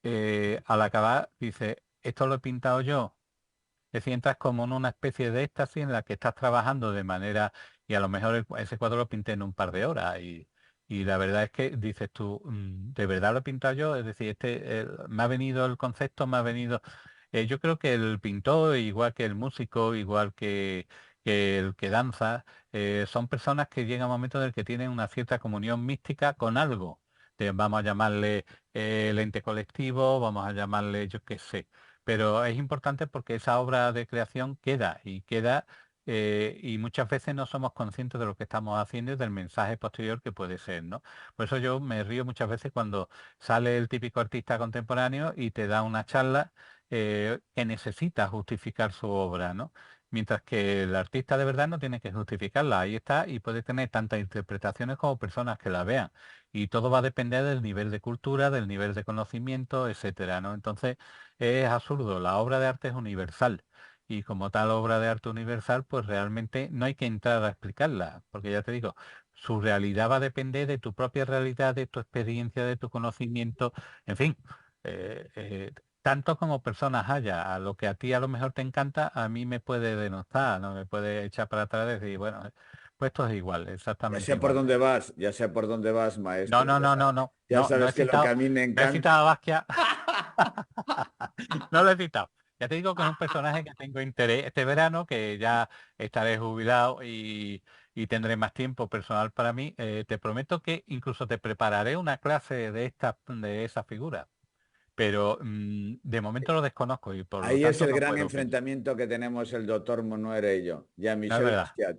al acabar dice, esto lo he pintado yo. Te sientas como en una especie de éxtasis en la que estás trabajando de manera, y a lo mejor ese cuadro lo pinté en un par de horas, y la verdad es que dices tú, ¿de verdad lo he pintado yo? Es decir, me ha venido el concepto, me ha venido... yo creo que el pintor, igual que el músico, igual que el que danza, son personas que llega un momento en el que tienen una cierta comunión mística con algo. Vamos a llamarle el ente colectivo, vamos a llamarle yo qué sé. Pero es importante porque esa obra de creación queda y queda y muchas veces no somos conscientes de lo que estamos haciendo y del mensaje posterior que puede ser, ¿no? Por eso yo me río muchas veces cuando sale el típico artista contemporáneo y te da una charla que necesita justificar su obra, ¿no? Mientras que el artista de verdad no tiene que justificarla, ahí está y puede tener tantas interpretaciones como personas que la vean. Y todo va a depender del nivel de cultura, del nivel de conocimiento, etcétera, ¿no? Entonces es absurdo, la obra de arte es universal. Y como tal obra de arte universal, pues realmente no hay que entrar a explicarla, porque ya te digo, su realidad va a depender de tu propia realidad, de tu experiencia, de tu conocimiento, en fin. eh, eh, Tanto como personas haya, a lo que a ti a lo mejor te encanta, a mí me puede denostar, ¿no? Me puede echar para atrás y decir, bueno, pues esto es igual, Ya exactamente sé por igual. dónde vas, ya sé por dónde vas, No, maestro. no, no, no, no, Ya no he sabes que lo que citado, a mí me no he encanta. citado a Basquiat, no lo he citado. Ya te digo que es un personaje que tengo interés este verano, que ya estaré jubilado y tendré más tiempo personal para mí. Te prometo que incluso te prepararé una clase de esa figura, pero de momento lo desconozco y por lo Ahí es tanto el no gran puedo opinar. enfrentamiento que tenemos el doctor Monuera y yo, No es Jean-Michel verdad. Basquiat.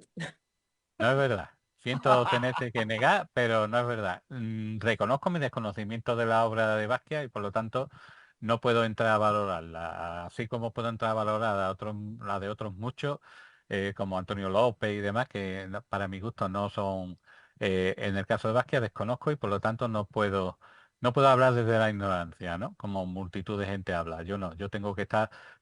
No es verdad. Siento tenerte que negar, pero no es verdad. Reconozco mi desconocimiento de la obra de Basquiat y por lo tanto no puedo entrar a valorarla. Así como puedo entrar a valorar la de otros muchos, como Antonio López y demás, que para mi gusto no son, en el caso de Basquiat desconozco y por lo tanto no puedo hablar desde la ignorancia, ¿no? Como multitud de gente habla. Yo no, yo tengo que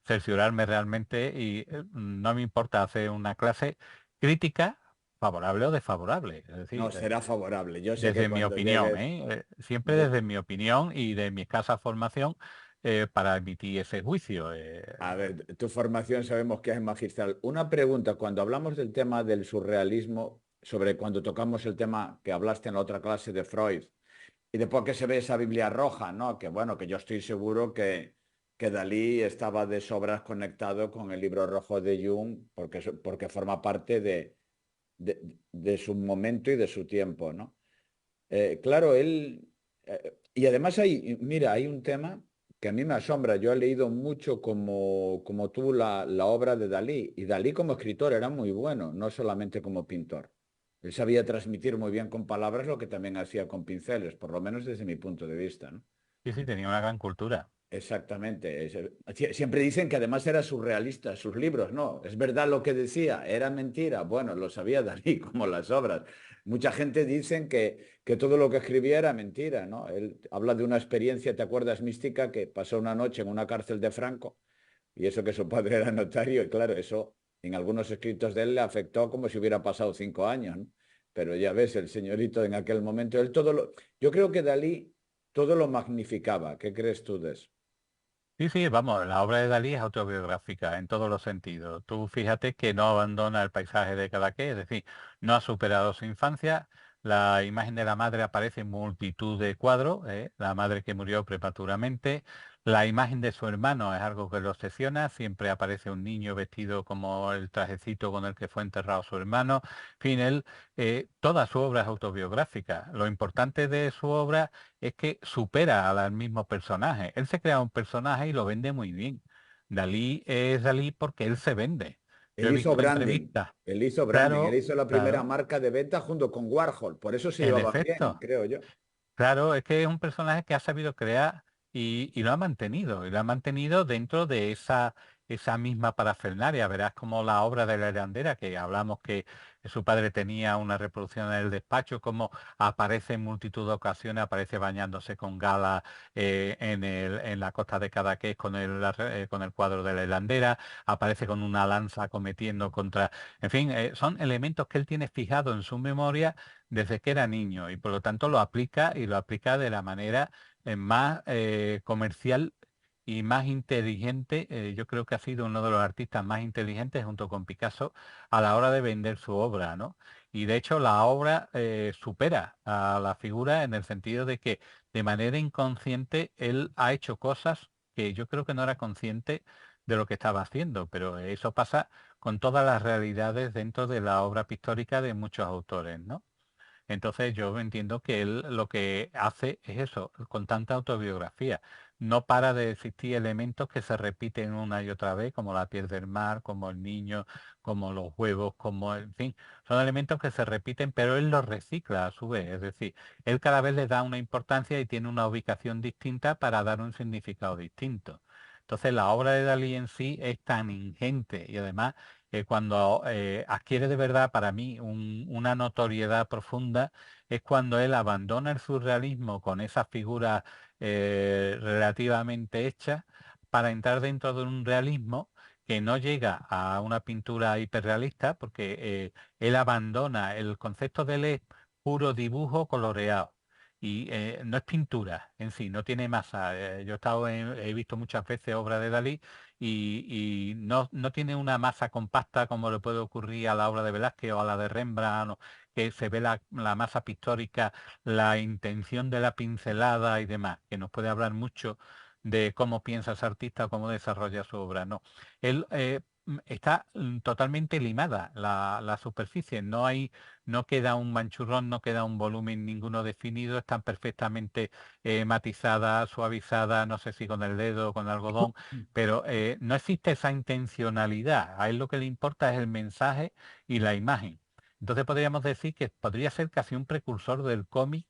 cerciorarme realmente y no me importa hacer una clase crítica favorable o desfavorable, es No, decir, será favorable. Yo sé que desde mi cuando opinión, llegues... siempre yo- desde mi opinión y de mi escasa formación para emitir ese juicio. A ver, tu formación sabemos que es magistral. Una pregunta, cuando hablamos del tema del surrealismo, sobre cuando tocamos el tema que hablaste en la otra clase de Freud, y después que se ve esa Biblia roja, ¿no? Que bueno, que yo estoy seguro que Dalí estaba de sobras conectado con el libro rojo de Jung, porque, porque forma parte de su momento y de su tiempo, ¿no? Claro, él... y además hay, mira, hay un tema que a mí me asombra. Yo he leído mucho como tú la obra de Dalí, y Dalí como escritor era muy bueno, no solamente como pintor. Él sabía transmitir muy bien con palabras lo que también hacía con pinceles, por lo menos desde mi punto de vista, ¿no? Sí, sí, tenía una gran cultura. Exactamente. Siempre dicen que además era surrealista sus libros. No, es verdad lo que decía, era mentira. Bueno, lo sabía Dalí, como las obras. Mucha gente dicen que todo lo que escribía era mentira, ¿no? Él habla de una experiencia, ¿te acuerdas, mística, que pasó una noche en una cárcel de Franco? Y eso que su padre era notario, y claro, eso en algunos escritos de él le afectó como si hubiera pasado 5 años, ¿no? Pero ya ves, el señorito en aquel momento, él todo lo... Yo creo que Dalí todo lo magnificaba. ¿Qué crees tú de eso? Sí, sí, vamos, la obra de Dalí es autobiográfica en todos los sentidos. Tú fíjate que no abandona el paisaje de Cadaqués, es decir, no ha superado su infancia. La imagen de la madre aparece en multitud de cuadros, la madre que murió prematuramente. La imagen de su hermano es algo que lo obsesiona, siempre aparece un niño vestido como el trajecito con el que fue enterrado su hermano. En fin, toda su obra es autobiográfica. Lo importante de su obra es que supera al mismo personaje. Él se crea un personaje y lo vende muy bien. Dalí es Dalí porque él se vende. Yo Él he hizo visto branding, entrevistas. él hizo branding, él Claro, hizo la primera claro, marca de venta junto con Warhol, por eso se en llevaban bien, efecto. creo yo. Claro, es que es un personaje que ha sabido crear y lo ha mantenido, y lo ha mantenido dentro de esa misma parafernalia. Verás como la obra de la herandera, que hablamos que su padre tenía una reproducción en el despacho, como aparece en multitud de ocasiones, aparece bañándose con gala en la costa de Cadaqués con el cuadro de la herandera, aparece con una lanza cometiendo contra... En fin, son elementos que él tiene fijado en su memoria desde que era niño y por lo tanto lo aplica y lo aplica de la manera más comercial y más inteligente. Yo creo que ha sido uno de los artistas más inteligentes junto con Picasso a la hora de vender su obra, ¿no? Y de hecho la obra supera a la figura en el sentido de que, de manera inconsciente, él ha hecho cosas que yo creo que no era consciente, de lo que estaba haciendo, pero eso pasa con todas las realidades dentro de la obra pictórica de muchos autores, ¿no? Entonces yo entiendo que él lo que hace es eso, con tanta autobiografía. No para de existir elementos que se repiten una y otra vez, como la piel del mar, como el niño, como los huevos, como, en fin, son elementos que se repiten, pero él los recicla a su vez. Es decir, él cada vez le da una importancia y tiene una ubicación distinta para dar un significado distinto. Entonces la obra de Dalí en sí es tan ingente y además cuando adquiere de verdad para mí una notoriedad profunda es cuando él abandona el surrealismo con esas figuras relativamente hechas para entrar dentro de un realismo que no llega a una pintura hiperrealista porque él abandona el concepto de él es puro dibujo coloreado. Y no es pintura en sí, no tiene masa. Yo he visto muchas veces obras de Dalí y no tiene una masa compacta como le puede ocurrir a la obra de Velázquez o a la de Rembrandt, que se ve la masa pictórica, la intención de la pincelada y demás, que nos puede hablar mucho de cómo piensa ese artista o cómo desarrolla su obra. No, él está totalmente limada la superficie, no queda un manchurrón, no queda un volumen ninguno definido, están perfectamente matizada, suavizada, no sé si con el dedo o con algodón, pero no existe esa intencionalidad. A él lo que le importa es el mensaje y la imagen. Entonces podríamos decir que podría ser casi un precursor del cómic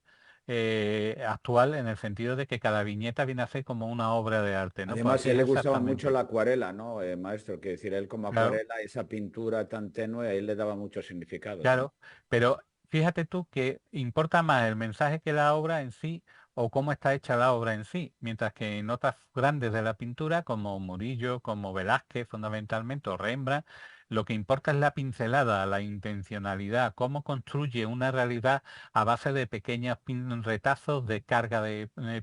actual en el sentido de que cada viñeta viene a ser como una obra de arte, ¿no? Pues Además, a así él es le gustaba mucho exactamente. la acuarela, ¿no, maestro? Que decir, él como Claro. acuarela, esa pintura tan tenue, a él le daba mucho significado también. Claro, pero fíjate tú que importa más el mensaje que la obra en sí o cómo está hecha la obra en sí, mientras que en otras grandes de la pintura, como Murillo, como Velázquez fundamentalmente, o Rembrandt, lo que importa es la pincelada, la intencionalidad, cómo construye una realidad a base de pequeños retazos de carga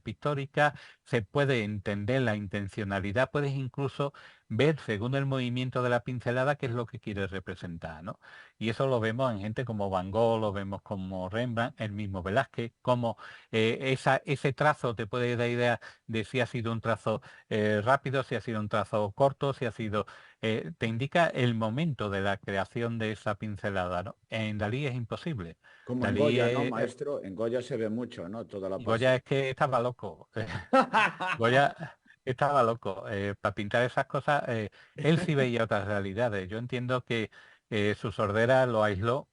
pictórica, se puede entender la intencionalidad, puedes incluso ver según el movimiento de la pincelada qué es lo que quiere representar, ¿no? Y eso lo vemos en gente como Van Gogh, lo vemos como Rembrandt, el mismo Velázquez, como ese trazo te puede dar idea de si ha sido un trazo rápido, si ha sido un trazo corto, si ha sido... te indica el momento de la creación de esa pincelada, ¿no? En Dalí es imposible. Como en Dalí Goya, ¿no, maestro? En Goya se ve mucho, ¿no? Toda la Goya pasión. es que estaba loco. Goya estaba loco. Para pintar esas cosas, él sí veía otras realidades. Yo entiendo que su sordera lo aisló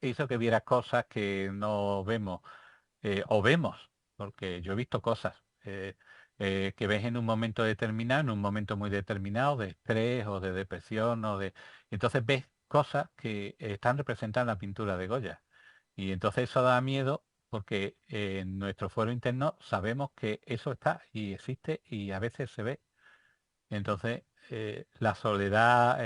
hizo que viera cosas que no vemos o vemos, porque yo he visto cosas que ves en un momento determinado, en un momento muy determinado de estrés o de depresión entonces ves cosas que están representadas en la pintura de Goya. Y entonces eso da miedo porque en nuestro fuero interno sabemos que eso está y existe y a veces se ve. Entonces, la soledad,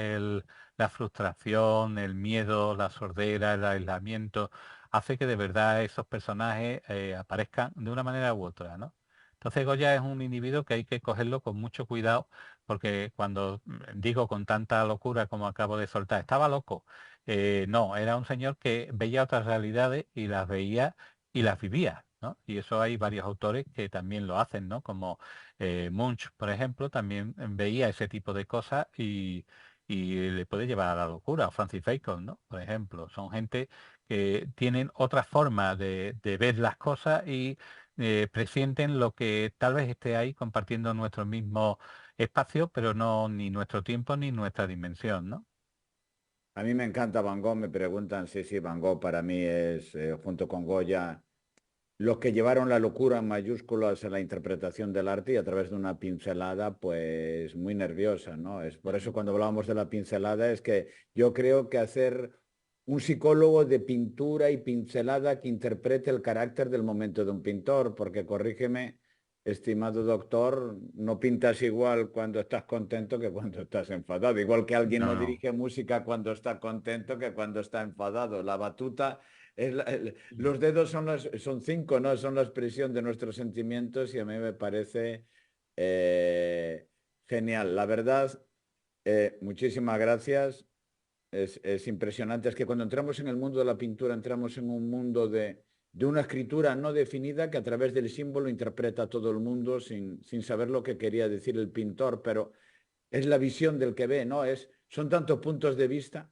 la frustración, el miedo, la sordera, el aislamiento, hace que de verdad esos personajes aparezcan de una manera u otra, ¿no? Entonces Goya es un individuo que hay que cogerlo con mucho cuidado, porque cuando digo con tanta locura como acabo de soltar, estaba loco. No, era un señor que veía otras realidades y las veía y las vivía, ¿no? Y eso hay varios autores que también lo hacen, ¿no? Como Munch, por ejemplo, también veía ese tipo de cosas y le puede llevar a la locura. O Francis Bacon, ¿no? Por ejemplo, son gente que tienen otra forma de ver las cosas y presienten lo que tal vez esté ahí compartiendo nuestro mismo espacio, pero no ni nuestro tiempo ni nuestra dimensión, ¿no? A mí me encanta Van Gogh, me preguntan si Van Gogh para mí es, junto con Goya, los que llevaron la locura en mayúsculas en la interpretación del arte y a través de una pincelada, pues muy nerviosa, ¿no? Es por eso Ujú. cuando hablamos de la pincelada es que yo creo que hacer un psicólogo de pintura y pincelada que interprete el carácter del momento de un pintor, porque corrígeme, estimado doctor, no pintas igual cuando estás contento que cuando estás enfadado, igual que alguien No, no no. dirige música cuando está contento que cuando está enfadado. La batuta es los dedos son cinco, ¿no? Son la expresión de nuestros sentimientos y a mí me parece eh, genial. La verdad, muchísimas gracias. Es impresionante. Es que cuando entramos en el mundo de la pintura, entramos en un mundo de una escritura no definida que a través del símbolo interpreta a todo el mundo sin saber lo que quería decir el pintor, pero es la visión del que ve, ¿no? Son tantos puntos de vista.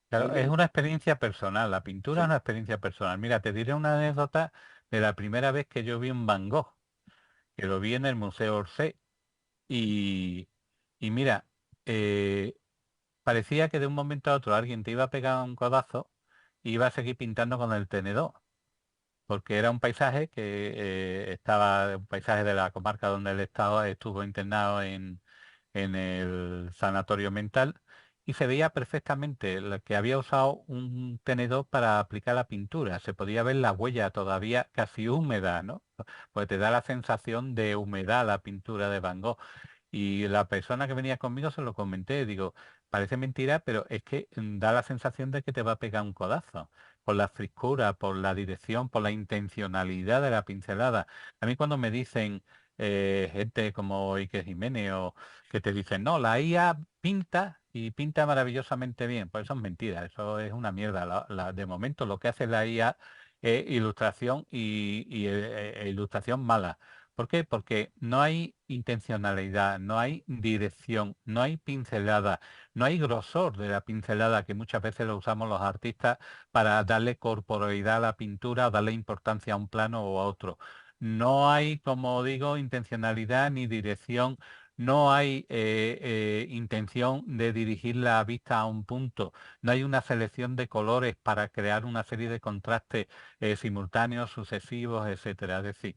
Claro, es Alguien, una experiencia personal, la pintura es sí. una experiencia personal. Mira, te diré una anécdota de la primera vez que yo vi un Van Gogh, que lo vi en el Museo Orsay. Y, y mira, eh, parecía que de un momento a otro alguien te iba a pegar un codazo y iba a seguir pintando con el tenedor, porque era un paisaje que un paisaje de la comarca donde él estuvo internado en el sanatorio mental, y se veía perfectamente que había usado un tenedor para aplicar la pintura. Se podía ver la huella todavía casi húmeda, ¿no? Pues te da la sensación de humedad la pintura de Van Gogh. Y la persona que venía conmigo se lo comenté, digo, parece mentira, pero es que da la sensación de que te va a pegar un codazo, por la frescura, por la dirección, por la intencionalidad de la pincelada. A mí cuando me dicen gente como Iker Jiménez o que te dicen, no, la IA pinta y pinta maravillosamente bien, pues eso es mentira, eso es una mierda. De momento lo que hace la IA es ilustración y ilustración mala. ¿Por qué? Porque no hay intencionalidad, no hay dirección, no hay pincelada, no hay grosor de la pincelada que muchas veces lo usamos los artistas para darle corporeidad a la pintura, darle importancia a un plano o a otro. No hay, como digo, intencionalidad ni dirección, no hay intención de dirigir la vista a un punto, no hay una selección de colores para crear una serie de contrastes simultáneos, sucesivos, etcétera. Es decir,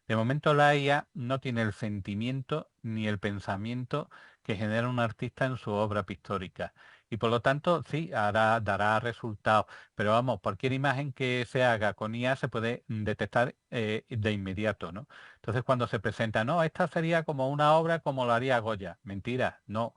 de momento la IA no tiene el sentimiento ni el pensamiento que genera un artista en su obra pictórica. Y por lo tanto, sí, dará resultados. Pero vamos, cualquier imagen que se haga con IA se puede detectar de inmediato, ¿no? Entonces cuando se presenta, no, esta sería como una obra como lo haría Goya. Mentira, no.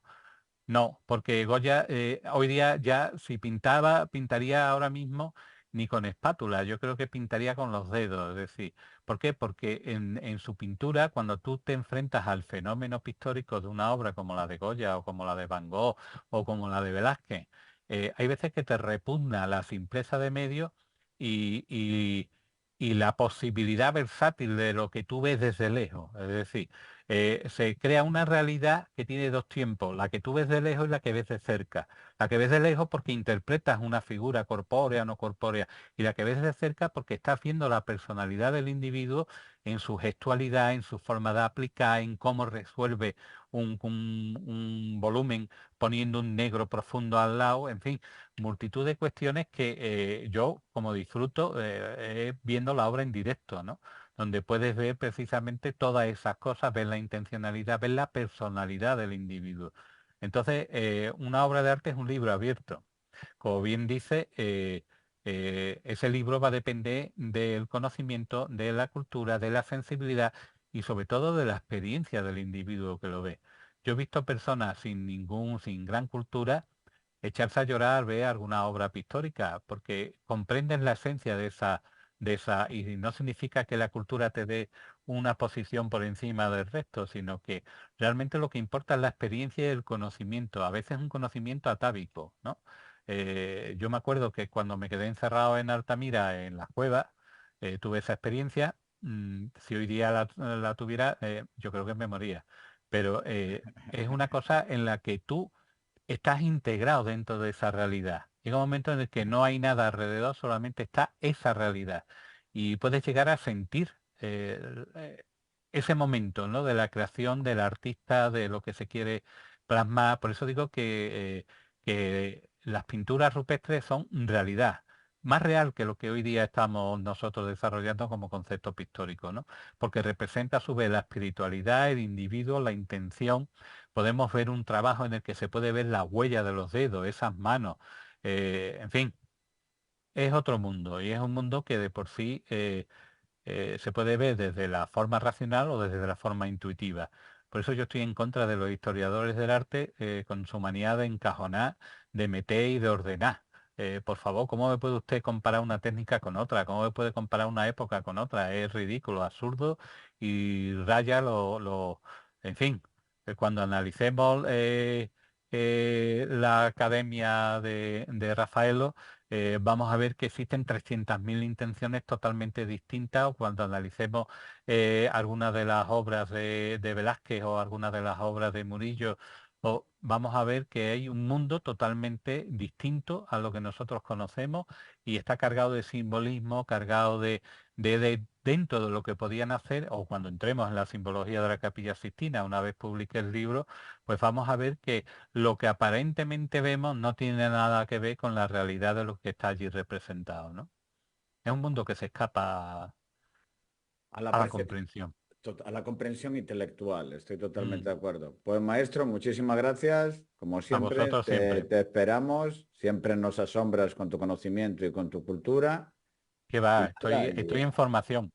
No, porque Goya hoy día ya si pintaba, pintaría ahora mismo ni con espátula, yo creo que pintaría con los dedos. Es decir, ¿por qué? Porque en su pintura, cuando tú te enfrentas al fenómeno pictórico de una obra como la de Goya o como la de Van Gogh o como la de Velázquez, hay veces que te repugna la simpleza de medio y, y- y la posibilidad versátil de lo que tú ves desde lejos. Es decir, se crea una realidad que tiene dos tiempos, la que tú ves de lejos y la que ves de cerca. La que ves de lejos porque interpretas una figura corpórea o no corpórea, y la que ves de cerca porque estás viendo la personalidad del individuo en su gestualidad, en su forma de aplicar, en cómo resuelve un volumen poniendo un negro profundo al lado, en fin, multitud de cuestiones que yo como disfruto viendo la obra en directo, ¿no? Donde puedes ver precisamente todas esas cosas, ver la intencionalidad, ver la personalidad del individuo. Entonces, una obra de arte es un libro abierto. Como bien dice, ese libro va a depender del conocimiento, de la cultura, de la sensibilidad y sobre todo de la experiencia del individuo que lo ve. Yo he visto personas sin gran cultura, echarse a llorar al ver alguna obra pictórica, porque comprenden la esencia y no significa que la cultura te dé una posición por encima del resto, sino que realmente lo que importa es la experiencia y el conocimiento, a veces un conocimiento atávico, ¿no? Yo me acuerdo que cuando me quedé encerrado en Altamira, en la cueva, tuve esa experiencia. Si hoy día la tuviera, yo creo que me moría. Pero es una cosa en la que tú estás integrado dentro de esa realidad. Llega un momento en el que no hay nada alrededor, solamente está esa realidad. Y puedes llegar a sentir ese momento, ¿no? De la creación del artista, de lo que se quiere plasmar. Por eso digo que las pinturas rupestres son realidad, más real que lo que hoy día estamos nosotros desarrollando como concepto pictórico, ¿no? Porque representa a su vez la espiritualidad, el individuo, la intención. Podemos ver un trabajo en el que se puede ver la huella de los dedos, esas manos, en fin, es otro mundo y es un mundo que de por sí se puede ver desde la forma racional o desde la forma intuitiva. Por eso yo estoy en contra de los historiadores del arte con su manía de encajonar, de meter y de ordenar. Por favor, ¿cómo me puede usted comparar una técnica con otra? ¿Cómo me puede comparar una época con otra? Es ridículo, absurdo y raya en fin, cuando analicemos la academia de Rafaelo, vamos a ver que existen 300.000 intenciones totalmente distintas, o cuando analicemos algunas de las obras de Velázquez o algunas de las obras de Murillo o vamos a ver que hay un mundo totalmente distinto a lo que nosotros conocemos y está cargado de simbolismo, cargado de dentro de lo que podían hacer, o cuando entremos en la simbología de la Capilla Sixtina, una vez publique el libro, pues vamos a ver que lo que aparentemente vemos no tiene nada que ver con la realidad de lo que está allí representado, ¿no? Es un mundo que se escapa A la a la percep- comprensión. a la comprensión intelectual, estoy totalmente Mm. de acuerdo. Pues maestro, muchísimas gracias. Como A siempre, vosotros siempre. te esperamos. Siempre nos asombras con tu conocimiento y con tu cultura. Que va, Y nada, estoy en formación.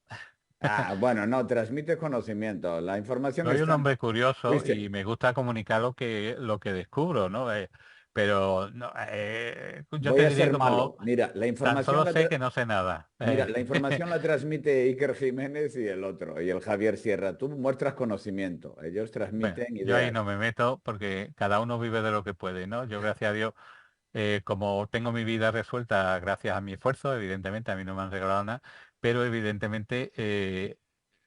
bueno, no, transmite conocimiento. La información Soy un está en... hombre curioso y ¿Viste? me gusta comunicar lo que descubro, ¿no? Pero no, yo Voy te a diré ser como malo. Mira, tan solo sé que no sé nada. la información la transmite Iker Jiménez y el otro, y el Javier Sierra. Tú muestras conocimiento, ellos Bueno, transmiten yo ahí ideas. no me meto porque cada uno vive de lo que puede, ¿no? Yo, gracias a Dios, como tengo mi vida resuelta gracias a mi esfuerzo, evidentemente, a mí no me han regalado nada, pero evidentemente,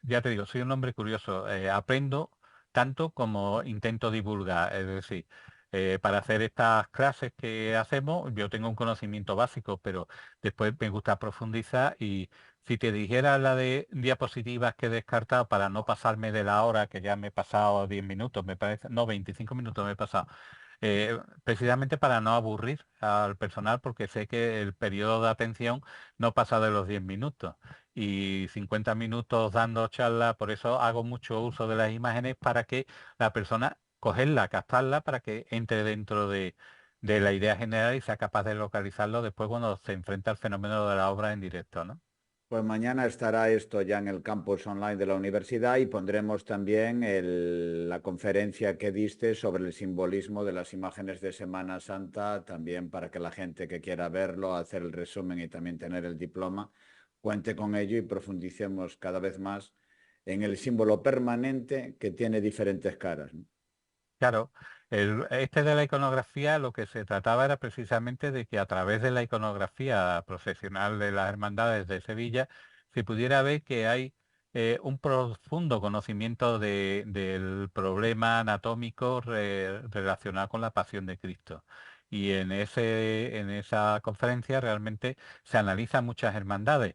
ya te digo, soy un hombre curioso, aprendo tanto como intento divulgar, es decir, para hacer estas clases que hacemos, yo tengo un conocimiento básico, pero después me gusta profundizar y si te dijera la de diapositivas que he descartado para no pasarme de la hora, que ya me he pasado 10 minutos, me parece, no, 25 minutos me he pasado, precisamente para no aburrir al personal, porque sé que el periodo de atención no pasa de los 10 minutos y 50 minutos dando charla, por eso hago mucho uso de las imágenes para que la persona cogerla, captarla para que entre dentro de la idea general y sea capaz de localizarlo después cuando se enfrenta al fenómeno de la obra en directo, ¿no? Pues mañana estará esto ya en el campus online de la universidad y pondremos también la conferencia que diste sobre el simbolismo de las imágenes de Semana Santa, también para que la gente que quiera verlo, hacer el resumen y también tener el diploma, cuente con ello y profundicemos cada vez más en el símbolo permanente que tiene diferentes caras, ¿no? Claro, este de la iconografía lo que se trataba era precisamente de que a través de la iconografía procesional de las hermandades de Sevilla se pudiera ver que hay un profundo conocimiento del problema anatómico relacionado con la pasión de Cristo. Y en esa conferencia realmente se analizan muchas hermandades.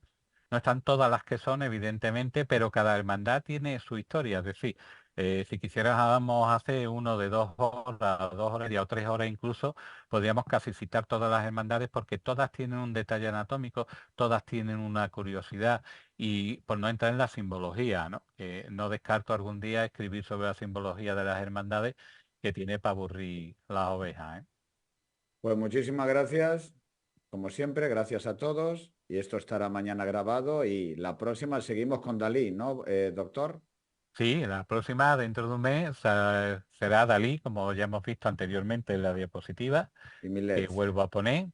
No están todas las que son, evidentemente, pero cada hermandad tiene su historia. Es decir, si quisiéramos hacer uno de 2 horas, 2 horas o 3 horas incluso, podríamos casi citar todas las hermandades porque todas tienen un detalle anatómico, todas tienen una curiosidad y por no entrar en la simbología, ¿no? Que no descarto algún día escribir sobre la simbología de las hermandades que tiene para aburrir las ovejas, ¿eh? Pues muchísimas gracias, como siempre, gracias a todos y esto estará mañana grabado y la próxima seguimos con Dalí, ¿no, doctor? Sí, la próxima, dentro de un mes, será Dalí, como ya hemos visto anteriormente en la diapositiva, Y que Millet. vuelvo a poner,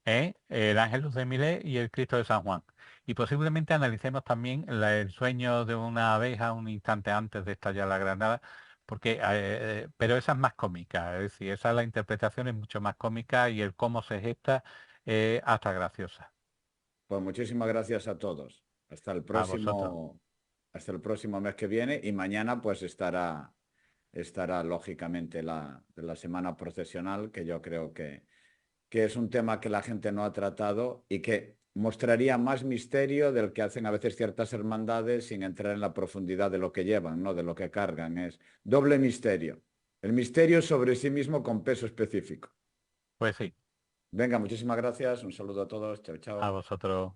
el Ángelus de Millet y el Cristo de San Juan. Y posiblemente analicemos también el sueño de una abeja un instante antes de estallar la granada, porque, pero esa es más cómica, es decir, esa la interpretación es mucho más cómica y el cómo se gesta hasta graciosa. Pues muchísimas gracias a todos. A vosotros. Hasta el próximo mes que viene y mañana pues estará lógicamente de la semana procesional, que yo creo que es un tema que la gente no ha tratado y que mostraría más misterio del que hacen a veces ciertas hermandades sin entrar en la profundidad de lo que llevan, ¿no? De lo que cargan. Es doble misterio. El misterio sobre sí mismo con peso específico. Pues sí, Venga, muchísimas gracias. Un saludo a todos. Chao, a chao. vosotros.